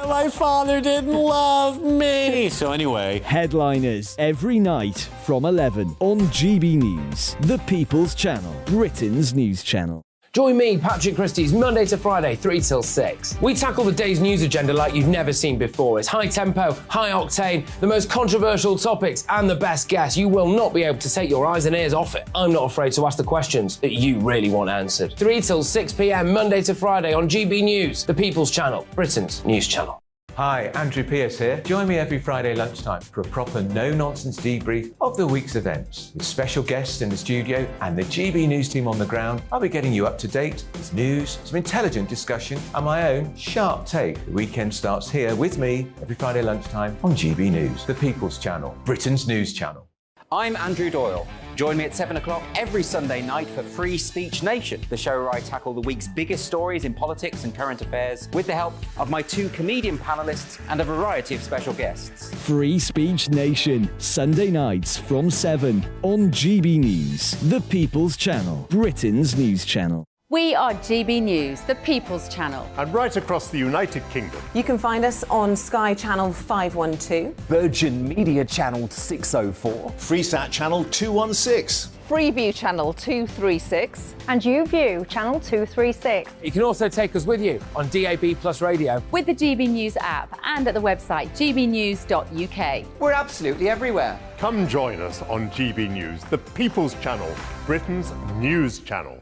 My father didn't love me. So anyway, Headliners every night from 11 on GB News, the People's Channel, Britain's news channel. Join me, Patrick Christie's, Monday to Friday, 3 till 6. We tackle the day's news agenda like you've never seen before. It's high tempo, high octane, the most controversial topics, and the best guests. You will not be able to take your eyes and ears off it. I'm not afraid to ask the questions that you really want answered. 3 till 6 p.m, Monday to Friday on GB News, the People's Channel, Britain's news channel. Hi, Andrew Pierce here. Join me every Friday lunchtime for a proper no-nonsense debrief of the week's events. With special guests in the studio and the GB News team on the ground, I'll be getting you up to date with news, some intelligent discussion, and my own sharp take. The weekend starts here with me every Friday lunchtime on GB News, the People's Channel, Britain's news channel. I'm Andrew Doyle. Join me at 7 o'clock every Sunday night for Free Speech Nation, the show where I tackle the week's biggest stories in politics and current affairs with the help of my 2 comedian panellists and a variety of special guests. Free Speech Nation, Sunday nights from 7 on GB News, the People's Channel, Britain's news channel. We are GB News, the People's Channel. And right across the United Kingdom. You can find us on Sky Channel 512. Virgin Media Channel 604. Freesat Channel 216. Freeview Channel 236. And YouView, Channel 236. You can also take us with you on DAB Plus Radio. With the GB News app and at the website gbnews.uk. We're absolutely everywhere. Come join us on GB News, the People's Channel, Britain's news channel.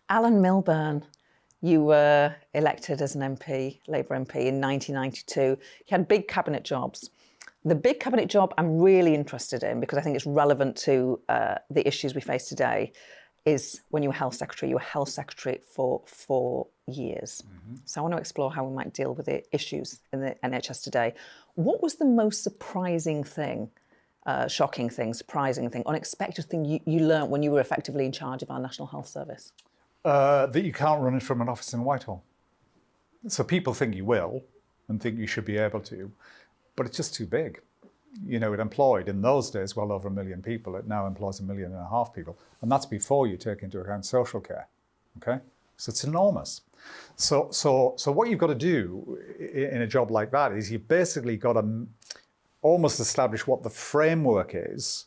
Alan Milburn, you were elected as an MP, Labour MP, in 1992. You had big cabinet jobs. The big cabinet job I'm really interested in, because I think it's relevant to the issues we face today, is when you were Health Secretary. You were Health Secretary for 4 years. So I want to explore how we might deal with the issues in the NHS today. What was the most surprising thing, shocking thing, surprising thing, unexpected thing you learnt when you were effectively in charge of our National Health Service? That you can't run it from an office in Whitehall. So people think you will and think you should be able to, but it's just too big. You know, it employed in those days well over 1 million people. It now employs 1.5 million people. And that's before you take into account social care, okay? So it's enormous. So what you've got to do in a job like that is you've basically got to almost establish what the framework is,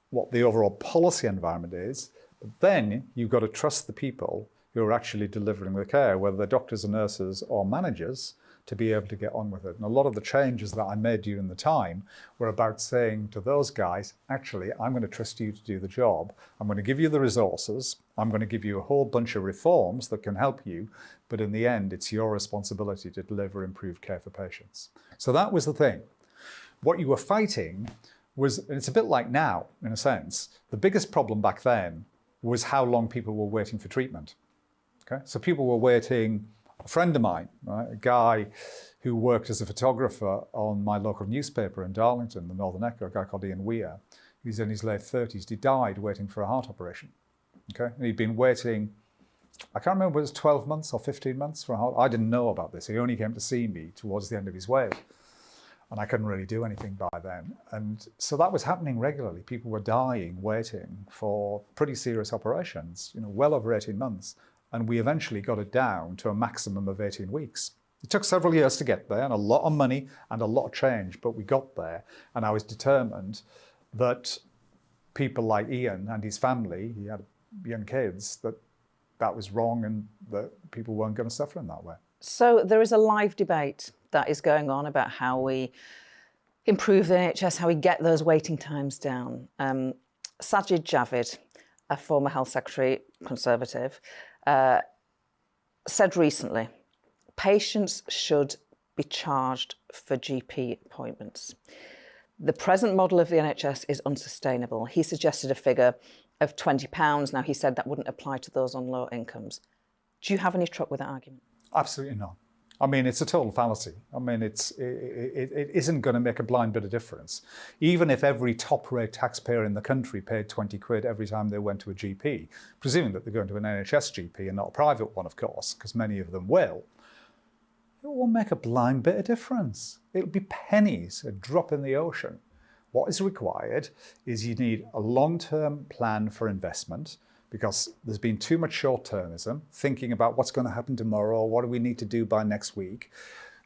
what the overall policy environment is, but then you've got to trust the people who are actually delivering the care, whether they're doctors and nurses or managers, to be able to get on with it. And a lot of the changes that I made during the time were about saying to those guys, actually, I'm going to trust you to do the job. I'm going to give you the resources. I'm going to give you a whole bunch of reforms that can help you. But in the end, it's your responsibility to deliver improved care for patients. So that was the thing. What you were fighting was, and it's a bit like now, in a sense, the biggest problem back then was how long people were waiting for treatment. Okay? So people were waiting. A friend of mine, right, a guy who worked as a photographer on my local newspaper in Darlington, the Northern Echo, a guy called Ian Weir, he's in his late 30s, he died waiting for a heart operation. Okay? And he'd been waiting, I can't remember whether it was 12 months or 15 months for a heart. I didn't know about this. He only came to see me towards the end of his wait. And I couldn't really do anything by then. And so that was happening regularly. People were dying, waiting for pretty serious operations, well over 18 months. And we eventually got it down to a maximum of 18 weeks. It took several years to get there and a lot of money and a lot of change, but we got there. And I was determined that people like Ian and his family, he had young kids, that was wrong and that people weren't going to suffer in that way. So there is a live debate that is going on about how we improve the NHS, how we get those waiting times down. Sajid Javid, a former Health Secretary, Conservative, said recently, patients should be charged for GP appointments. The present model of the NHS is unsustainable. He suggested a figure of £20. Now, he said that wouldn't apply to those on low incomes. Do you have any truck with that argument? Absolutely not. I mean, it's a total fallacy. I mean, it isn't going to make a blind bit of difference. Even if every top-rate taxpayer in the country paid 20 quid every time they went to a GP, presuming that they're going to an NHS GP and not a private one, of course, because many of them will, it won't make a blind bit of difference. It'll be pennies, a drop in the ocean. What is required is you need a long-term plan for investment, because there's been too much short-termism, thinking about what's going to happen tomorrow, or what do we need to do by next week.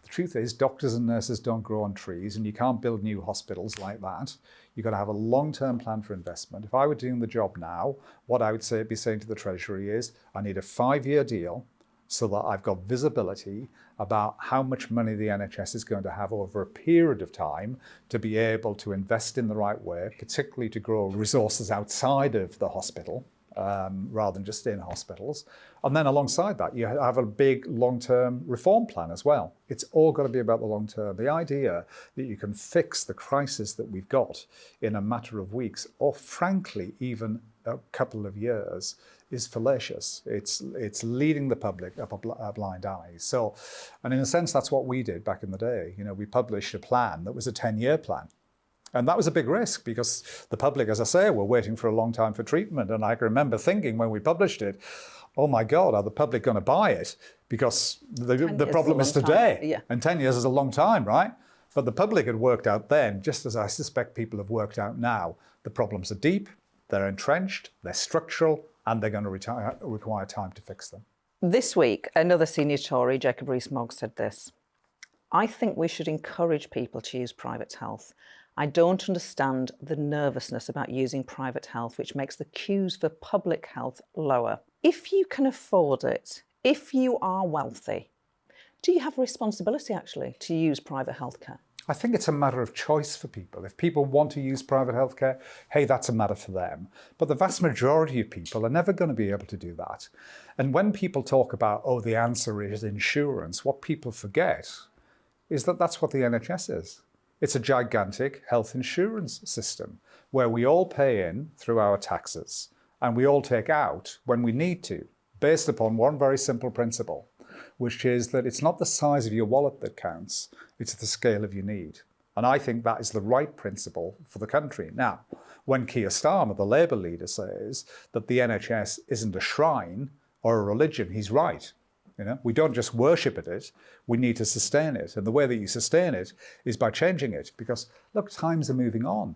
The truth is, doctors and nurses don't grow on trees, and you can't build new hospitals like that. You've got to have a long-term plan for investment. If I were doing the job now, what I would be saying to the Treasury is, I need a 5-year deal so that I've got visibility about how much money the NHS is going to have over a period of time to be able to invest in the right way, particularly to grow resources outside of the hospital, rather than just in hospitals. And then alongside that, you have a big long-term reform plan as well. It's all got to be about the long term. The idea that you can fix the crisis that we've got in a matter of weeks, or frankly, even a couple of years, is fallacious. It's leading the public up a blind eye. So, and in a sense, that's what we did back in the day. We published a plan that was a 10-year plan. And that was a big risk because the public, as I say, were waiting for a long time for treatment. And I can remember thinking when we published it, oh my God, are the public going to buy it? Because the problem is today. Yeah. And 10 years is a long time, right? But the public had worked out then, just as I suspect people have worked out now, the problems are deep, they're entrenched, they're structural, and they're going to require time to fix them. This week, another senior Tory, Jacob Rees-Mogg, said this: I think we should encourage people to use private health. I don't understand the nervousness about using private health, which makes the queues for public health lower. If you can afford it, if you are wealthy, do you have a responsibility, actually, to use private healthcare? I think it's a matter of choice for people. If people want to use private healthcare, hey, that's a matter for them. But the vast majority of people are never going to be able to do that. And when people talk about, oh, the answer is insurance, what people forget is that that's what the NHS is. It's a gigantic health insurance system where we all pay in through our taxes and we all take out when we need to, based upon one very simple principle, which is that it's not the size of your wallet that counts, it's the scale of your need. And I think that is the right principle for the country. Now, when Keir Starmer, the Labour leader, says that the NHS isn't a shrine or a religion, he's right. We don't just worship at it, we need to sustain it. And the way that you sustain it is by changing it. Because, look, times are moving on.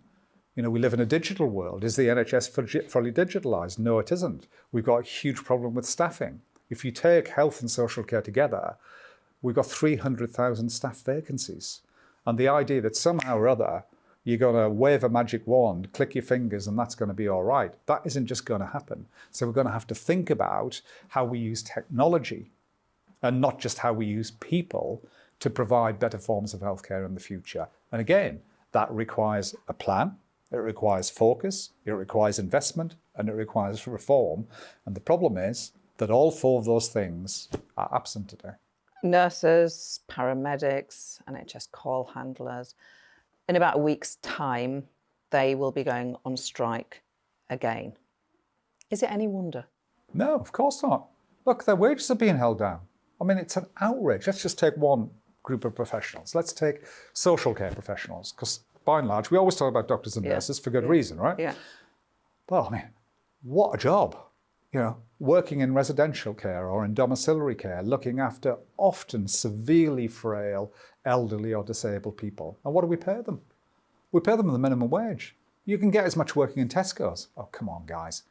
We live in a digital world. Is the NHS fully digitalised? No, it isn't. We've got a huge problem with staffing. If you take health and social care together, we've got 300,000 staff vacancies. And the idea that somehow or other you're going to wave a magic wand, click your fingers, and that's going to be all right, that isn't just going to happen. So we're going to have to think about how we use technology and not just how we use people to provide better forms of healthcare in the future. And again, that requires a plan, it requires focus, it requires investment, and it requires reform. And the problem is that all four of those things are absent today. Nurses, paramedics, NHS call handlers. In about a week's time, they will be going on strike again. Is it any wonder? No, of course not. Look, their wages are being held down. I mean, it's an outrage. Let's just take one group of professionals. Let's take social care professionals, because by and large, we always talk about doctors and nurses for good reason, right? Yeah. Well, I mean, what a job. You know, working in residential care or in domiciliary care, looking after often severely frail, elderly or disabled people. And what do we pay them? We pay them the minimum wage. You can get as much working in Tesco's. Oh, come on, guys.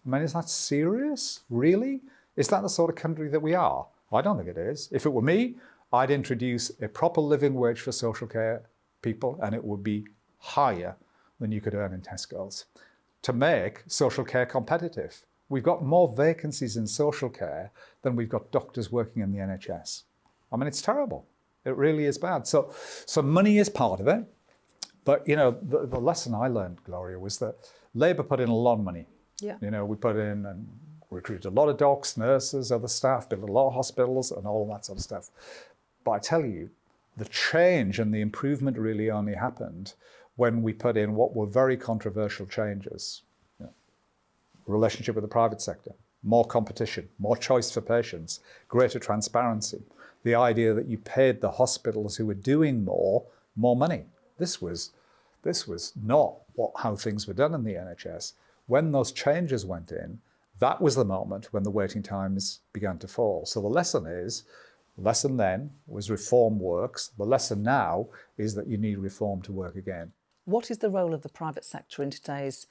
I mean, is that serious? Really? Is that the sort of country that we are? I don't think it is. If it were me, I'd introduce a proper living wage for social care people, and it would be higher than you could earn in Tesco's to make social care competitive. We've got more vacancies in social care than we've got doctors working in the NHS. I mean, it's terrible. It really is bad. So money is part of it. But, you know, the lesson I learned, Gloria, was that Labour put in a lot of money. Yeah. You know, we put in and recruited a lot of docs, nurses, other staff, built a lot of hospitals and all that sort of stuff. But I tell you, the change and the improvement really only happened when we put in what were very controversial changes. You know, relationship with the private sector, more competition, more choice for patients, greater transparency, the idea that you paid the hospitals who were doing more money. This was not how things were done in the NHS. When those changes went in, that was the moment when the waiting times began to fall. So the lesson then was reform works. The lesson now is that you need reform to work again. What is the role of the private sector in today's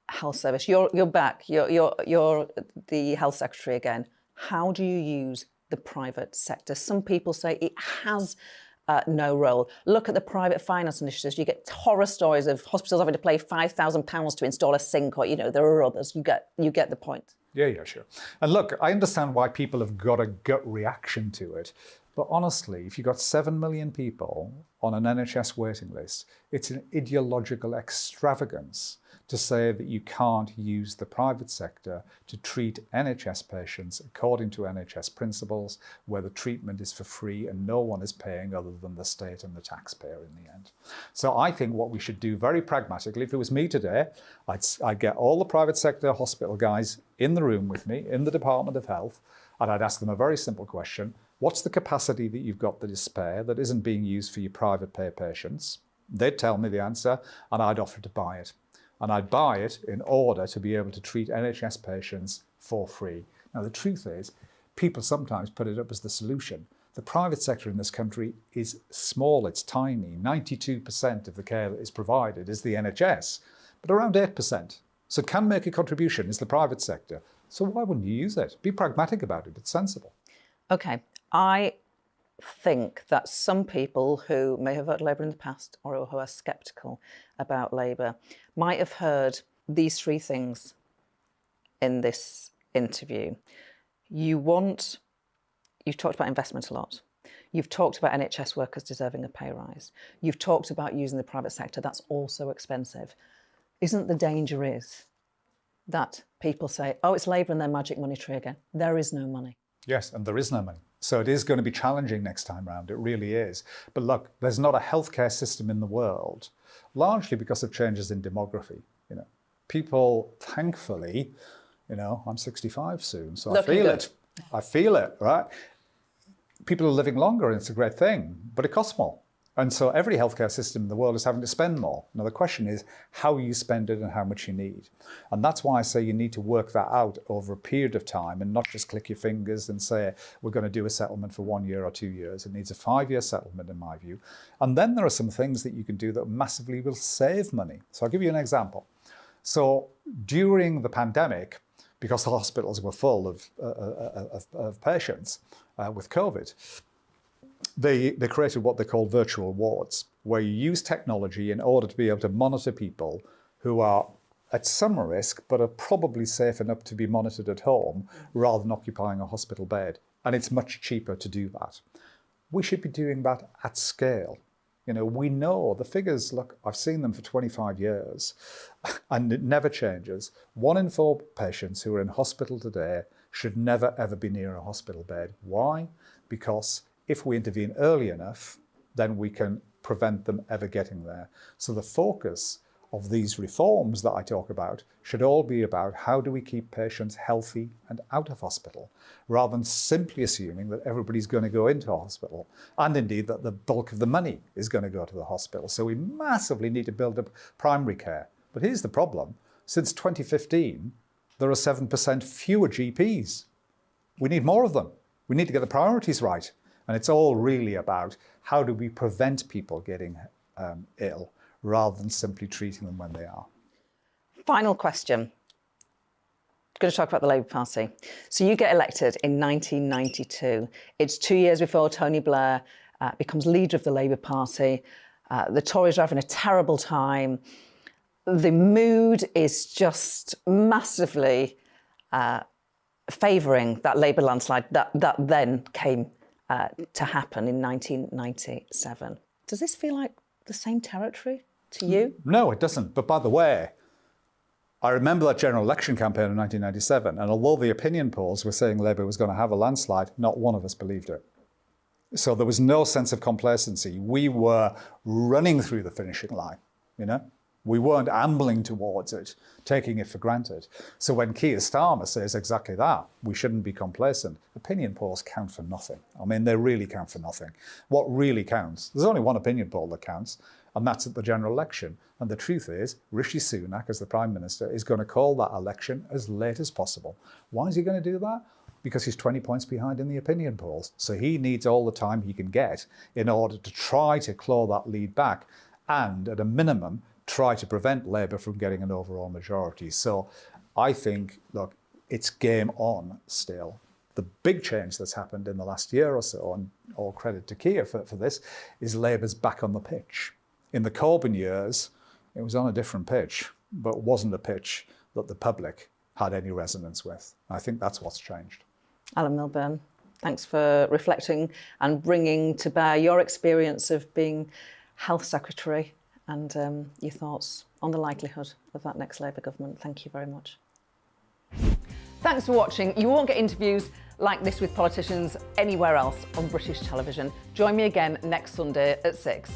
health service? You're back. You're the health secretary again. How do you use the private sector? Some people say it has no role. Look at the private finance initiatives. You get horror stories of hospitals having to pay £5,000 to install a sink, or, you know, there are others. You get the point. Yeah, sure. And look, I understand why people have got a gut reaction to it. But honestly, if you've got 7 million people on an NHS waiting list, it's an ideological extravagance to say that you can't use the private sector to treat NHS patients according to NHS principles, where the treatment is for free and no one is paying other than the state and the taxpayer in the end. So I think what we should do very pragmatically, if it was me today, I'd get all the private sector hospital guys in the room with me, in the Department of Health, and I'd ask them a very simple question. What's the capacity that you've got that is spare, that isn't being used for your private pay patients? They'd tell me the answer, and I'd offer to buy it. And I'd buy it in order to be able to treat NHS patients for free. Now, the truth is, people sometimes put it up as the solution. The private sector in this country is small, it's tiny. 92% of the care that is provided is the NHS, but around 8%. So can make a contribution is the private sector. So why wouldn't you use it? Be pragmatic about it, it's sensible. Okay, I think that some people who may have voted Labour in the past or who are sceptical about Labour might have heard these three things in this interview. You've talked about investment a lot. You've talked about NHS workers deserving a pay rise. You've talked about using the private sector. That's also expensive. Isn't the danger is that people say, oh, it's Labour and their magic money tree again. There is no money. Yes, and there is no money. So it is going to be challenging next time round. It really is. But look, there's not a healthcare system in the world, largely because of changes in demography. You know, people, thankfully, you know, I'm 65 soon, so I feel it. I feel it, right? People are living longer, and it's a great thing, but it costs more. And so every healthcare system in the world is having to spend more. Now, the question is how you spend it and how much you need. And that's why I say you need to work that out over a period of time and not just click your fingers and say, we're going to do a settlement for 1 year or 2 years. It needs a 5-year settlement, in my view. And then there are some things that you can do that massively will save money. So I'll give you an example. So during the pandemic, because the hospitals were full of patients with COVID, they created what they call virtual wards, where you use technology in order to be able to monitor people who are at some risk, but are probably safe enough to be monitored at home rather than occupying a hospital bed. And it's much cheaper to do that. we should be doing that at scale. You know, we know the figures, look, I've seen them for 25 years and it never changes. 1 in 4 patients who are in hospital today should never ever be near a hospital bed. Why? Because if we intervene early enough, then we can prevent them ever getting there. So the focus of these reforms that I talk about should all be about how do we keep patients healthy and out of hospital, rather than simply assuming that everybody's going to go into hospital, and indeed that the bulk of the money is going to go to the hospital. So we massively need to build up primary care. But here's the problem. Since 2015, there are 7% fewer GPs. We need more of them. We need to get the priorities right. And it's all really about how do we prevent people getting ill, rather than simply treating them when they are. Final question. I'm going to talk about the Labour Party. So you get elected in 1992. It's 2 years before Tony Blair becomes leader of the Labour Party. The Tories are having a terrible time. The mood is just massively favouring that Labour landslide that then came to happen in 1997. Does this feel like the same territory to you? No, it doesn't. But by the way, I remember that general election campaign in 1997, and although the opinion polls were saying Labour was going to have a landslide, not one of us believed it. So there was no sense of complacency. We were running through the finishing line, you know? We weren't ambling towards it, taking it for granted. So when Keir Starmer says exactly that, we shouldn't be complacent, opinion polls count for nothing. I mean, they really count for nothing. What really counts, there's only one opinion poll that counts, and that's at the general election. And the truth is, Rishi Sunak, as the Prime Minister, is going to call that election as late as possible. Why is he going to do that? Because he's 20 points behind in the opinion polls. So he needs all the time he can get in order to try to claw that lead back and, at a minimum, try to prevent Labour from getting an overall majority. So I think, look, it's game on still. The big change that's happened in the last year or so, and all credit to Keir for this, is Labour's back on the pitch. In the Corbyn years, it was on a different pitch, but wasn't a pitch that the public had any resonance with. I think that's what's changed. Alan Milburn, thanks for reflecting and bringing to bear your experience of being Health Secretary and your thoughts on the likelihood of that next Labour government. Thank you very much. Thanks for watching. You won't get interviews like this with politicians anywhere else on British television. Join me again next Sunday at 6.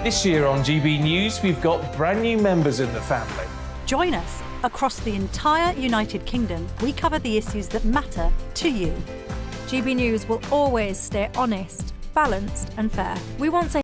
This year on GB News, we've got brand new members in the family. Join us. Across the entire United Kingdom, we cover the issues that matter to you. GB News will always stay honest, balanced and fair. We want to